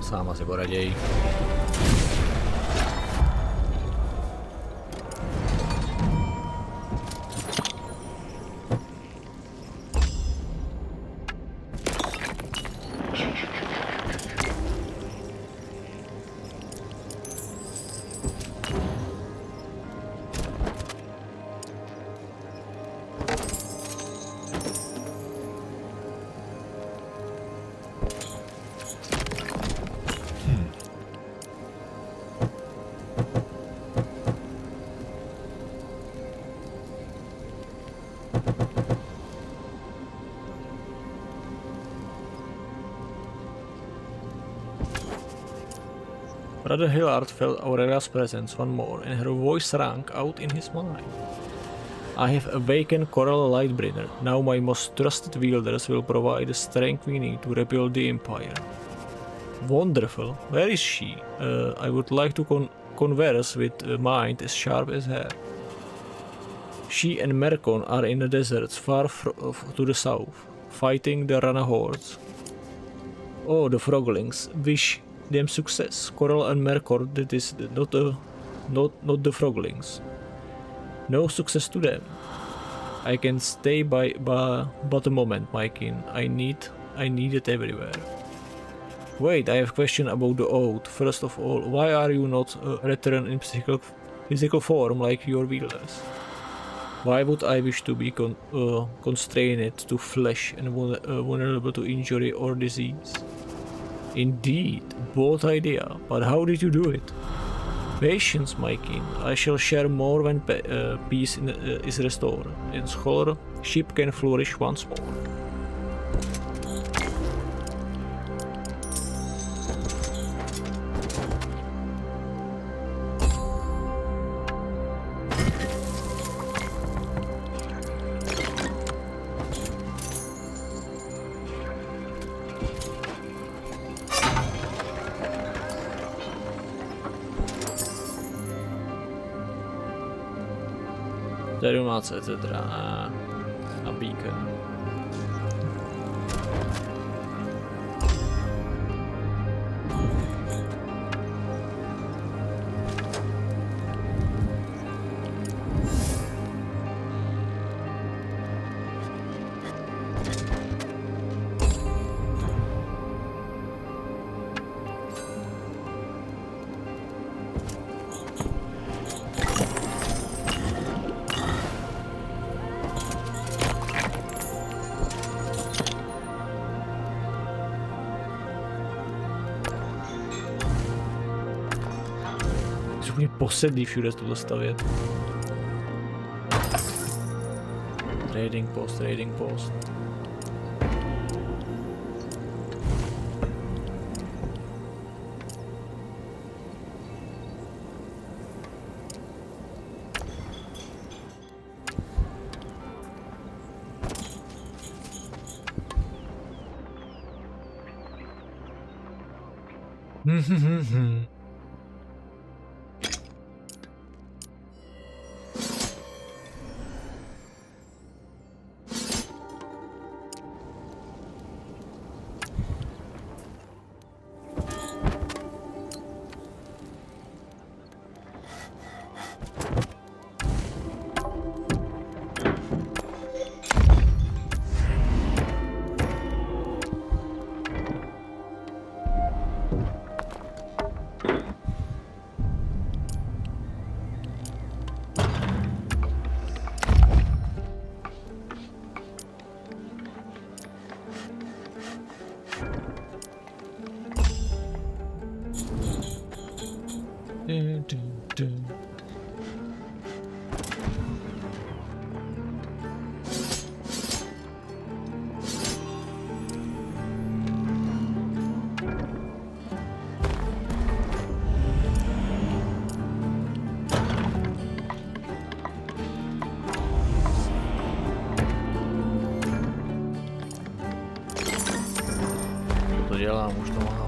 Sám asi poraděj. Brother Hillard felt Aurelia's presence one more, and her voice rang out in his mind. I have awakened Coral Lightbringer. Now my most trusted wielders will provide the strength we need to rebuild the Empire. Wonderful. Where is she? I would like to converse with a mind as sharp as her. She and Mercon are in the deserts far to the south, fighting the Rana hordes. Oh, the Froglings. Wish them success. Coral and Mercor, that is not the Froglings. No success to them. I can stay but a moment, my kin. I need it everywhere. Wait, I have a question about the oath. First of all, why are you not returned in physical form like your wielders? Why would I wish to be constrained to flesh and vulnerable to injury or disease? Indeed, bold idea, but how did you do it? Patience, my king. I shall share more when peace is restored, and scholarship can flourish once more. Derunace, etc. A beacon. Úplně posedlý všude tohle stavět. Trading post, trading post. To dělám, už to mám.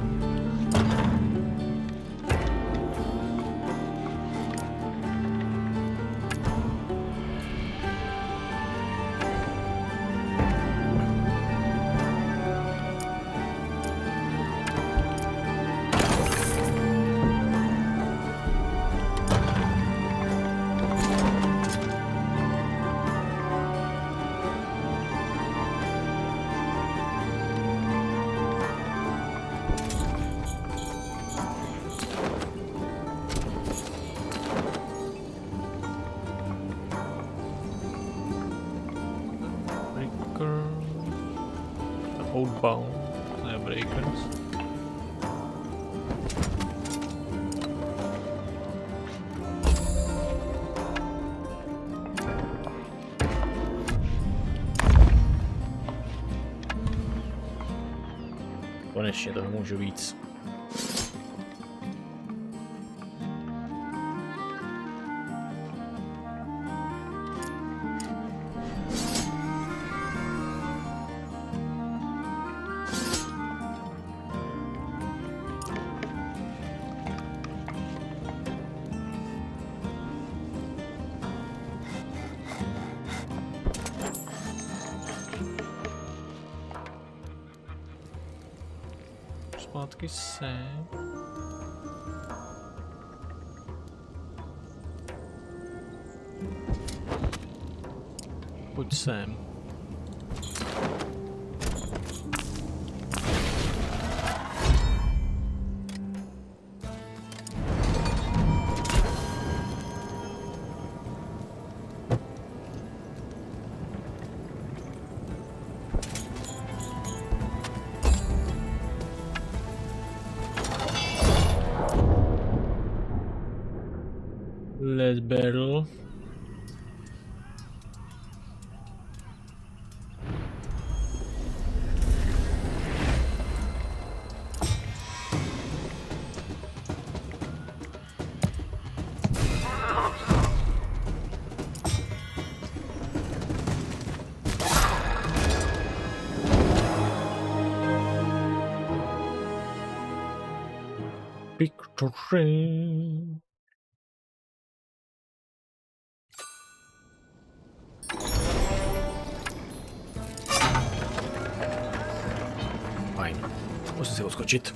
Breaker. Outbound. Ne, Breakers. Konečně toho můžu víc. Zpátky sem. Pojď sem. Let's battle. Victory. Fajn. Musím si odskočit.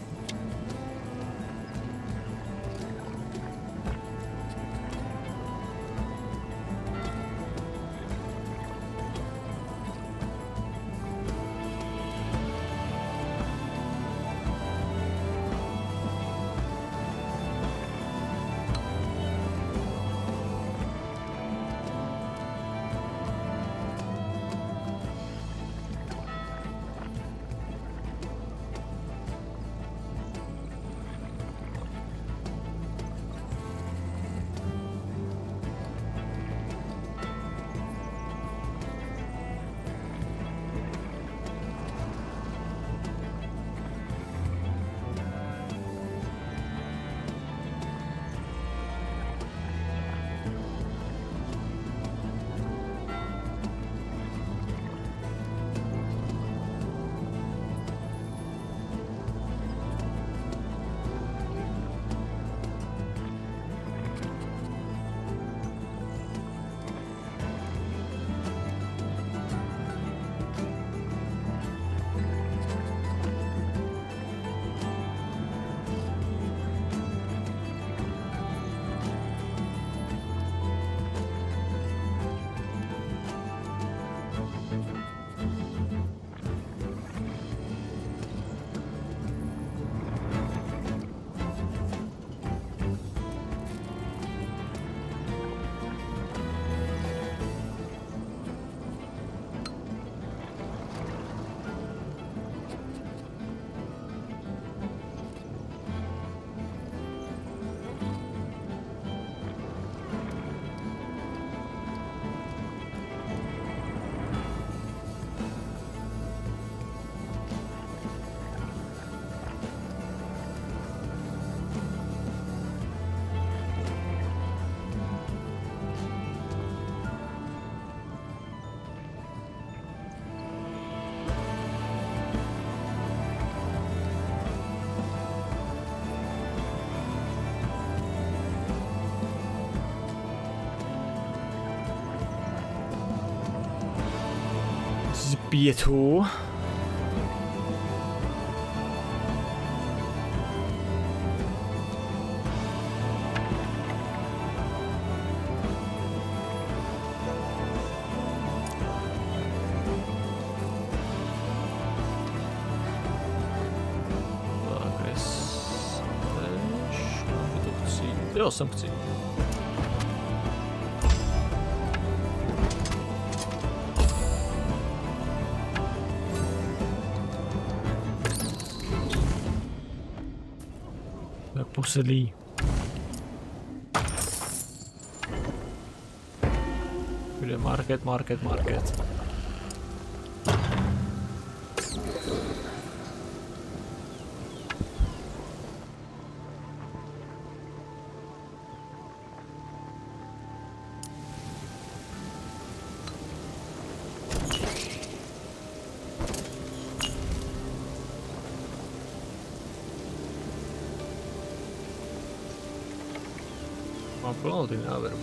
Pětu. Jo, sem chci. Posedlí. Kde market. Mám plnou ty návrhů.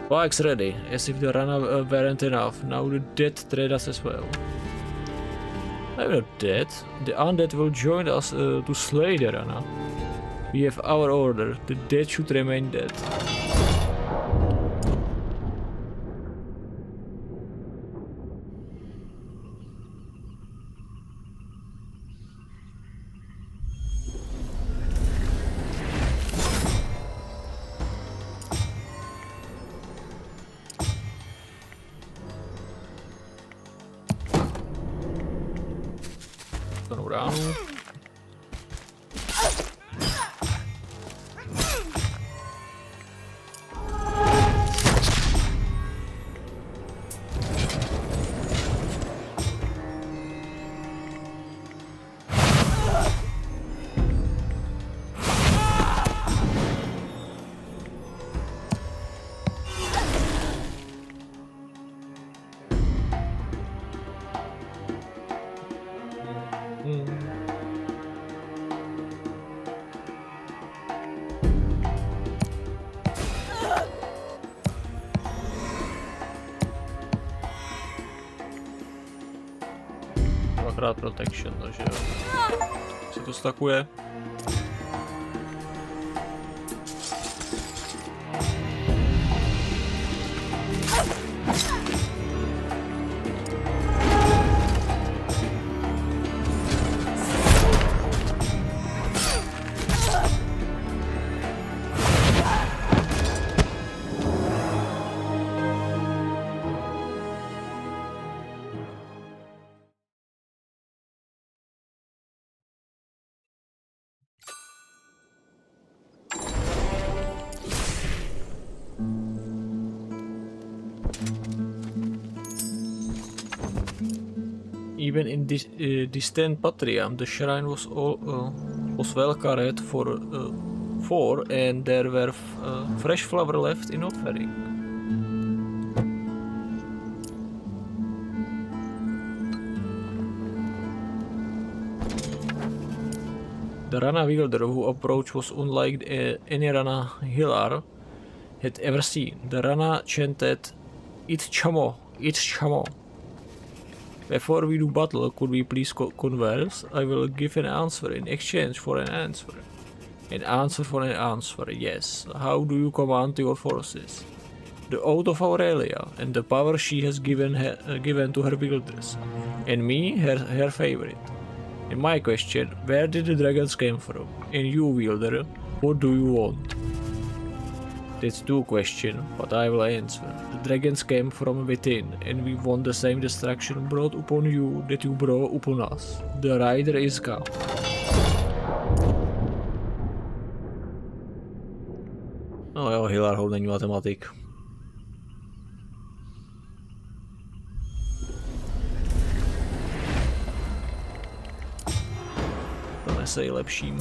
Bikes ready, as if the rana weren't enough. Now the dead trade us as well. I'm not dead. The undead will join us to slay the rana. We have our order. The dead should remain dead. Dostanou ránu. Dvakrát protection, takže jo. Se to stakuje. Even in this distant Patriam, the shrine was well cared for, and there were fresh flower left in offering. The Rana wielder whose approach was unlike any Rana Hilar had ever seen. The Rana chanted, "It's Chamo, it's Chamo. Before we do battle, could we please converse? I will give an answer in exchange for an answer. An answer for an answer, yes. How do you command your forces? The oath of Aurelia and the power she has given to her wielders. And me, her favorite. And my question, where did the dragons come from? And you, wielder, what do you want?" That's two questions, but I will answer. The dragons came from within, and we want the same destruction brought upon you that you brought upon us. The rider is gone. No jo, Hilar není matematik. To nesej lepším.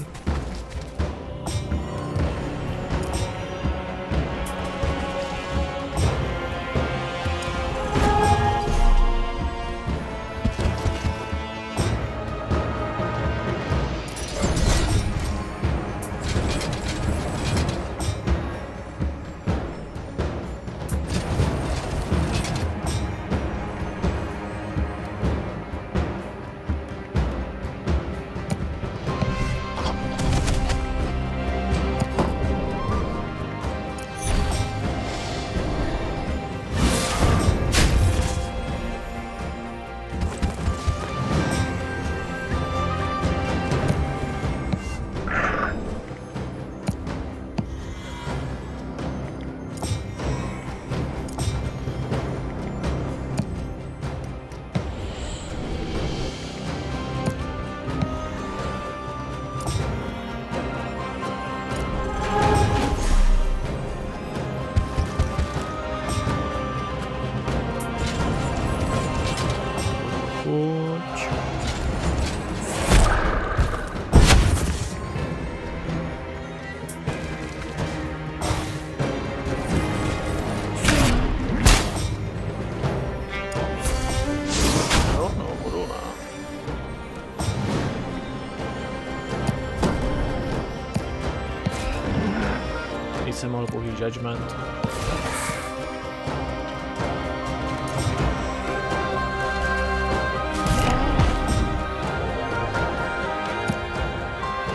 mohl použít Judgment.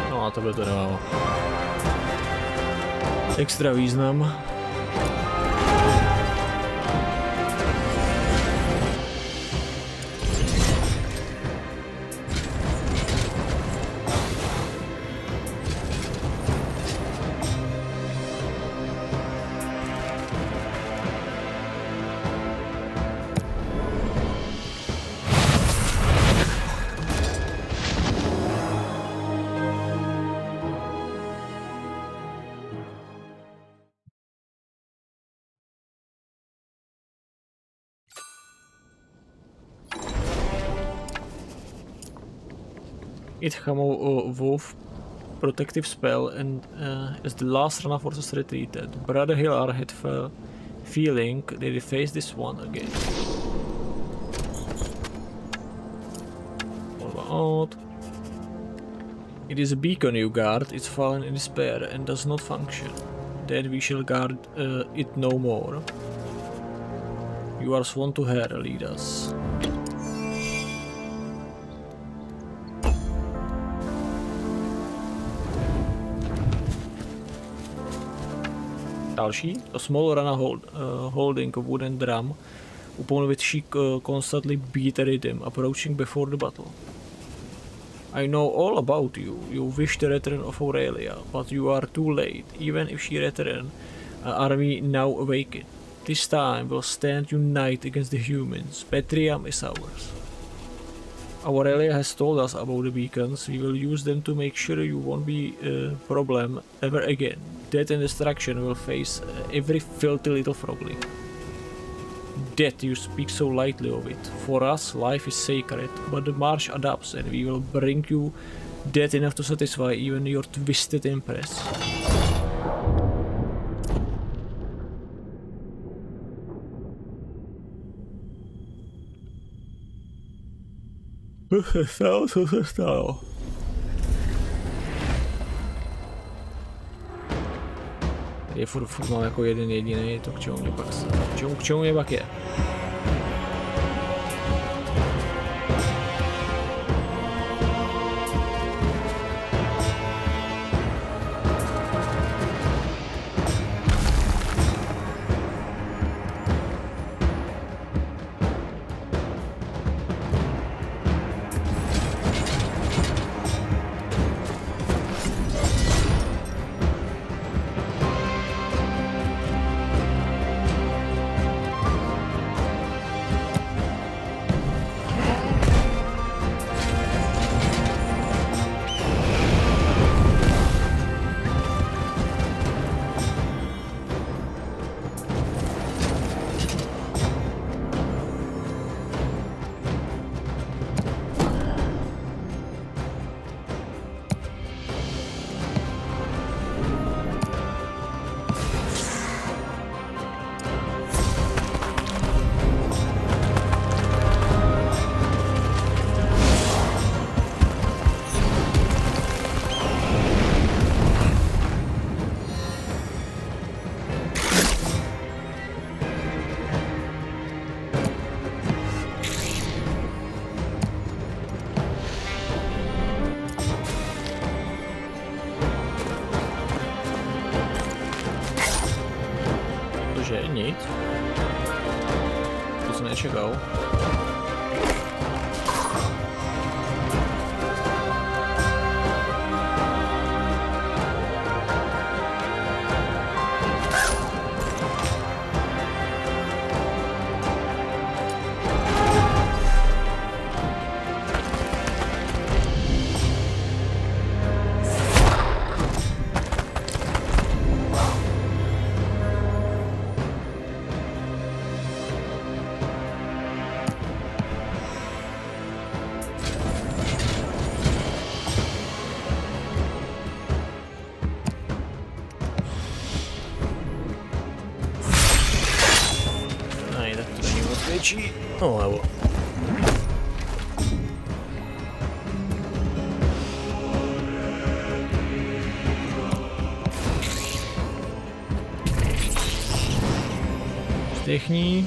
No a tohle to nemá extra význam. It Hamo Wolf protective spell, and as the last Rana forces retreated, Brother Hillar had feeling they would face this one again. Out. It is a beacon you guard, it's fallen in despair and does not function. Then we shall guard it no more. You are sworn to her, lead us. Další, a small Rana holding a wooden drum, upon which she constantly beat a rhythm, approaching before the battle. I know all about you. You wish the return of Aurelia, but you are too late. Even if she return, are we now awakened? This time we'll stand united against the humans. Petrium is ours. Aurelia has told us about the beacons. We will use them to make sure you won't be a problem ever again. Death and destruction will face every filthy little frogling. Death, you speak so lightly of it. For us, life is sacred, but the march adapts and we will bring you death enough to satisfy even your twisted empress. Co se stalo? Je furt mám jako jeden jediný, to k čemu mě pak se... K čemu mě pak je? Nic. To jsem nečekal. No, nebo... všichni.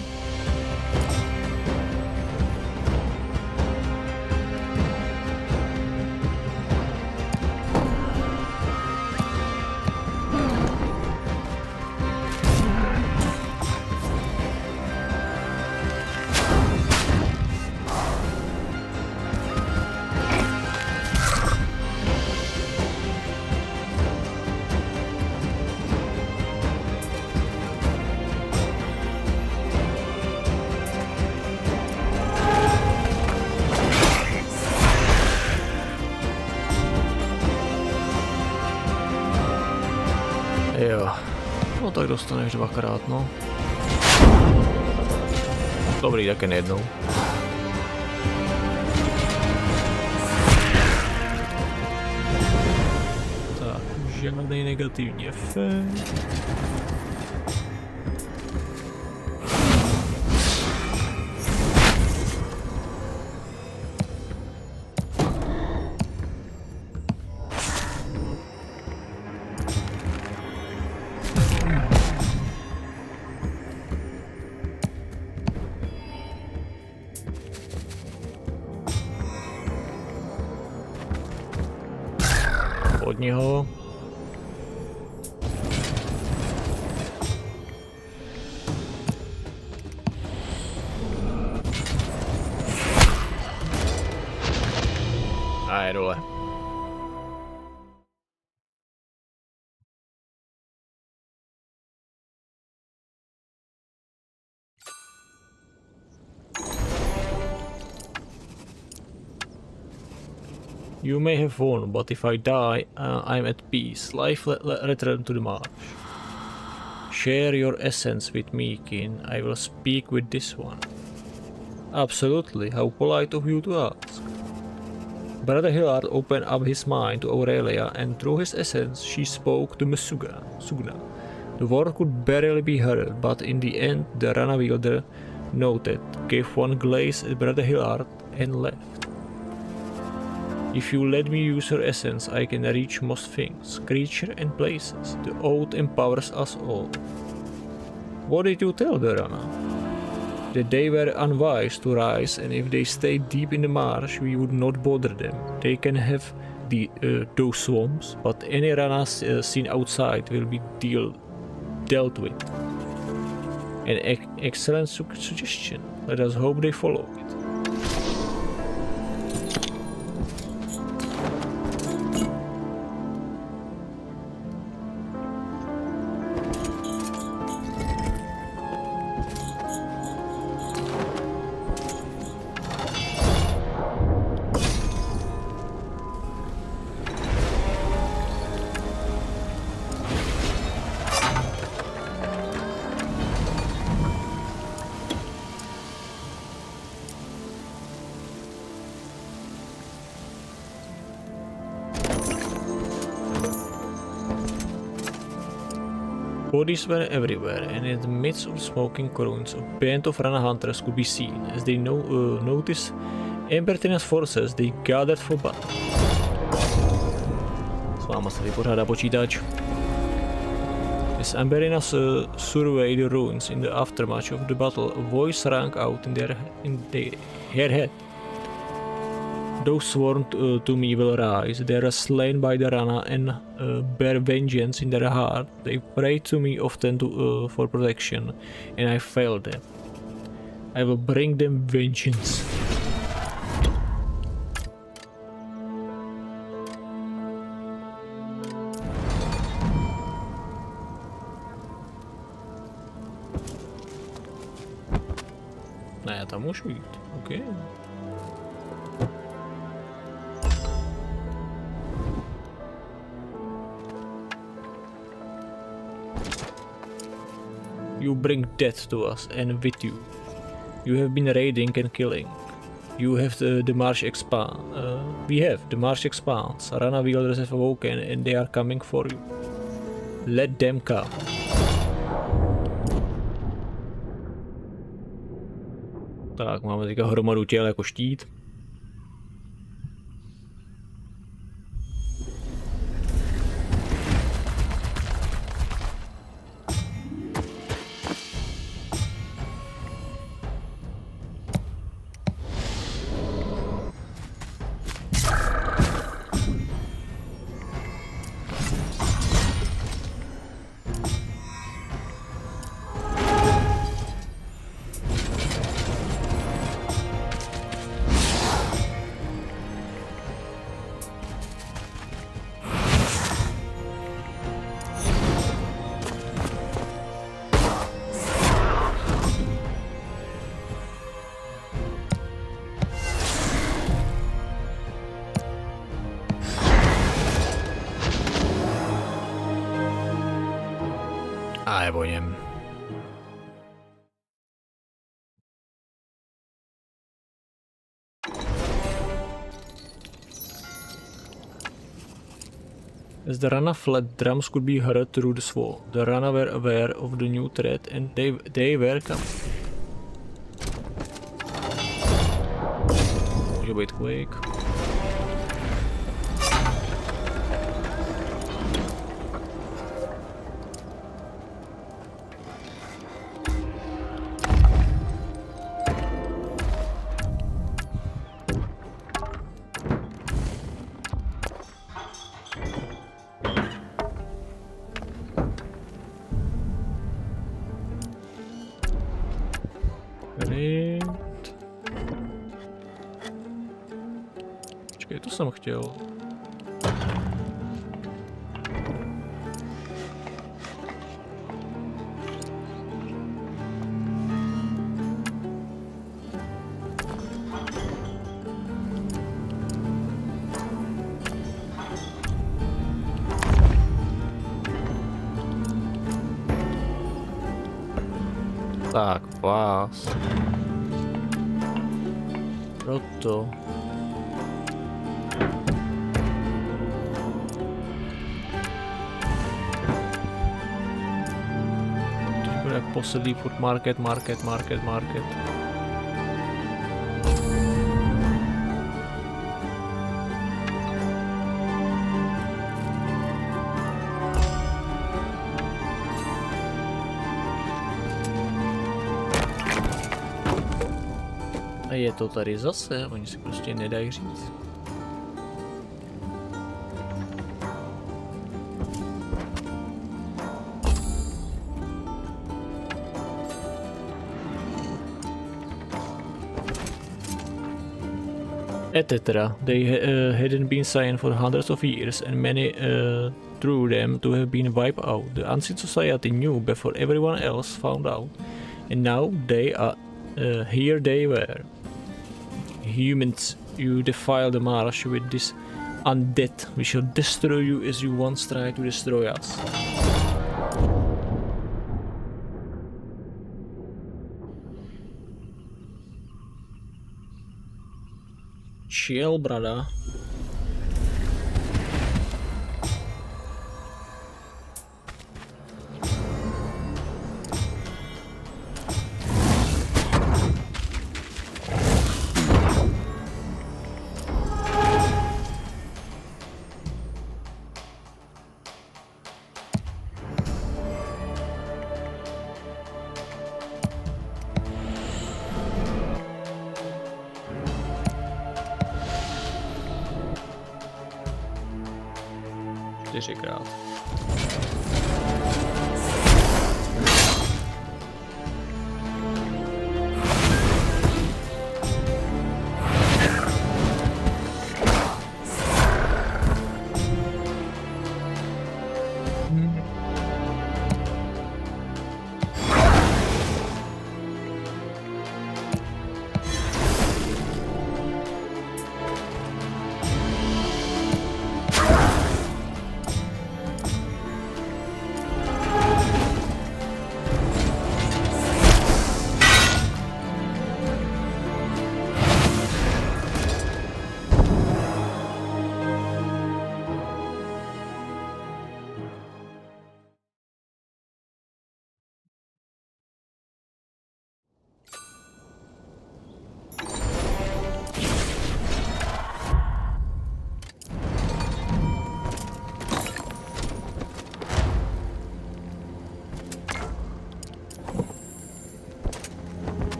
Jo, no tak dostaneš dvakrát, no. Dobrý, tak jen jednou. Tak, žádný negativní efekt. Od něho. A je dole. You may have won, but if I die, I'm at peace. Life return to the marsh. Share your essence with me, kin. I will speak with this one. Absolutely. How polite of you to ask. Brother Hillard opened up his mind to Aurelia, and through his essence, she spoke to Sugna. The word could barely be heard, but in the end, the Rana wielder noted, gave one glaze at Brother Hillard, and left. If you let me use your essence, I can reach most things, creatures and places. The oath empowers us all. What did you tell the Rana? That they were unwise to rise, and if they stayed deep in the marsh, we would not bother them. They can have those swamps, but any Rana seen outside will be dealt with. An excellent suggestion. Let us hope they follow it. Bodies were everywhere, and in the midst of the smoking ruins, a band of Rana hunters could be seen. As they noticed Embertina's forces, they gathered for battle. S váma se vypořádá počítač. As Amberina surveyed the ruins in the aftermath of the battle, a voice rang out in her head. Those sworn to me will rise. They are slain by the Rana and bear vengeance in their heart. They pray to me often for protection, and I failed them. I will bring them vengeance. Ne, já tam můžu jít. Okay. You bring death to us, and with you. You have been raiding and killing. You have the marsh expand. We have the marsh expands. Rana wielders have awoken, and they are coming for you. Let them come. Tak, máme teďka hromadu těl jako štít. je o něm. As the Rana fled, drums could be heard through the swall. The Rana were aware of the new threat and they were coming. Může být quick. Počkej, to jsem chtěl. Tak, vás. Proto. Teď bude jak posedlý furt market. A je to tady zase, oni si prostě nedají říct. Etc. They hadn't been seen for hundreds of years, and many through them to have been wiped out. The Ancient Society knew before everyone else found out, and now they are here. They were. Humans, you defile the marsh with this undead. We shall destroy you as you once tried to destroy us. Chill, brother. Čtyřikrát.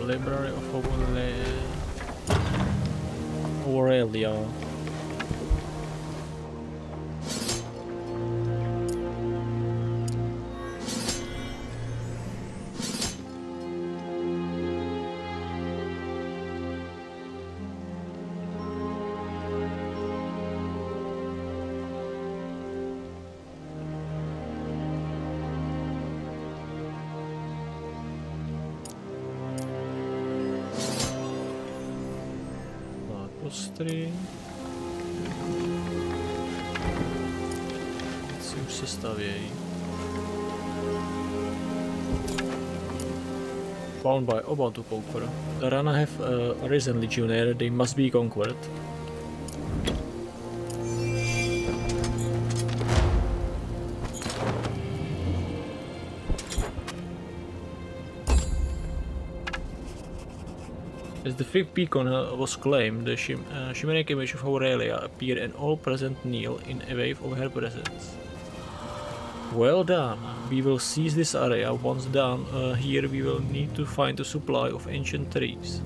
Library of Aurelia. battery. Si už se stavějí. Bound by about to conquer. The Rana have risen legionnaire, they must be conquered. As the fifth beacon was claimed, the chimeric image of Aurelia appeared and all present kneel in a wave of her presence. Well done. We will seize this area. Once done, here we will need to find a supply of ancient trees,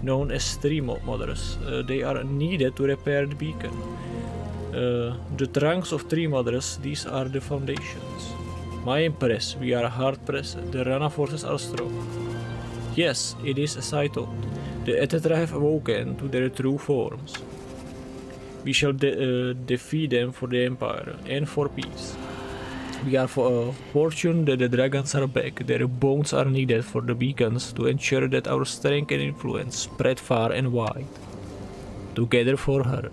known as tree mothers. They are needed to repair the beacon. The trunks of tree mothers, these are the foundations. My impress, we are hard pressed. The Rana forces are strong. Yes, it is as I thought. The Etetra have awoken to their true forms. We shall defeat them for the Empire and for peace. We are fortunate that the dragons are back. Their bones are needed for the beacons to ensure that our strength and influence spread far and wide. Together for her.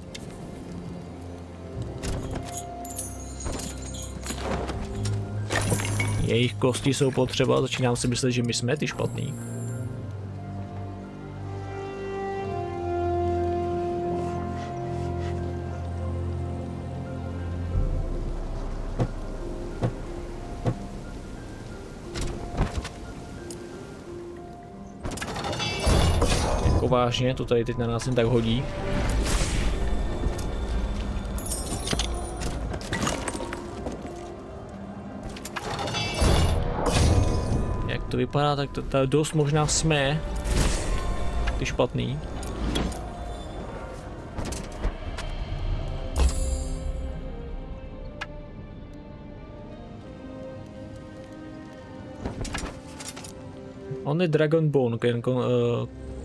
Jejich kosti jsou potřeba, začínám si myslet, že my jsme ty špatný. Vážně, to tady teď na nás jen tak hodí. Jak to vypadá, tak to dost možná jsme ty špatný. Only Dragon Bone can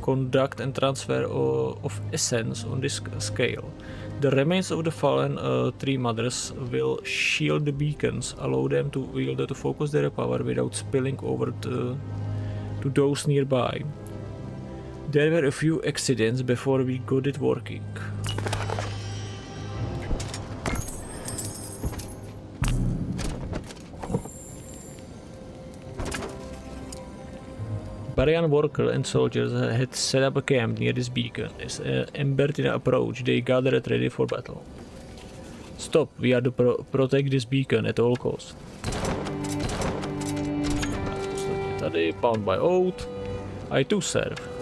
conduct and transfer of essence on this scale. The remains of the fallen tree mothers will shield the beacons, allow them to wield to focus their power without spilling over to those nearby. There were a few accidents before we got it working. Barian workers and soldiers had set up a camp near this beacon. As embarked in an approach, they gathered ready for battle. Stop, we are to protect this beacon at all costs. Tady, bound by oath. I too serve.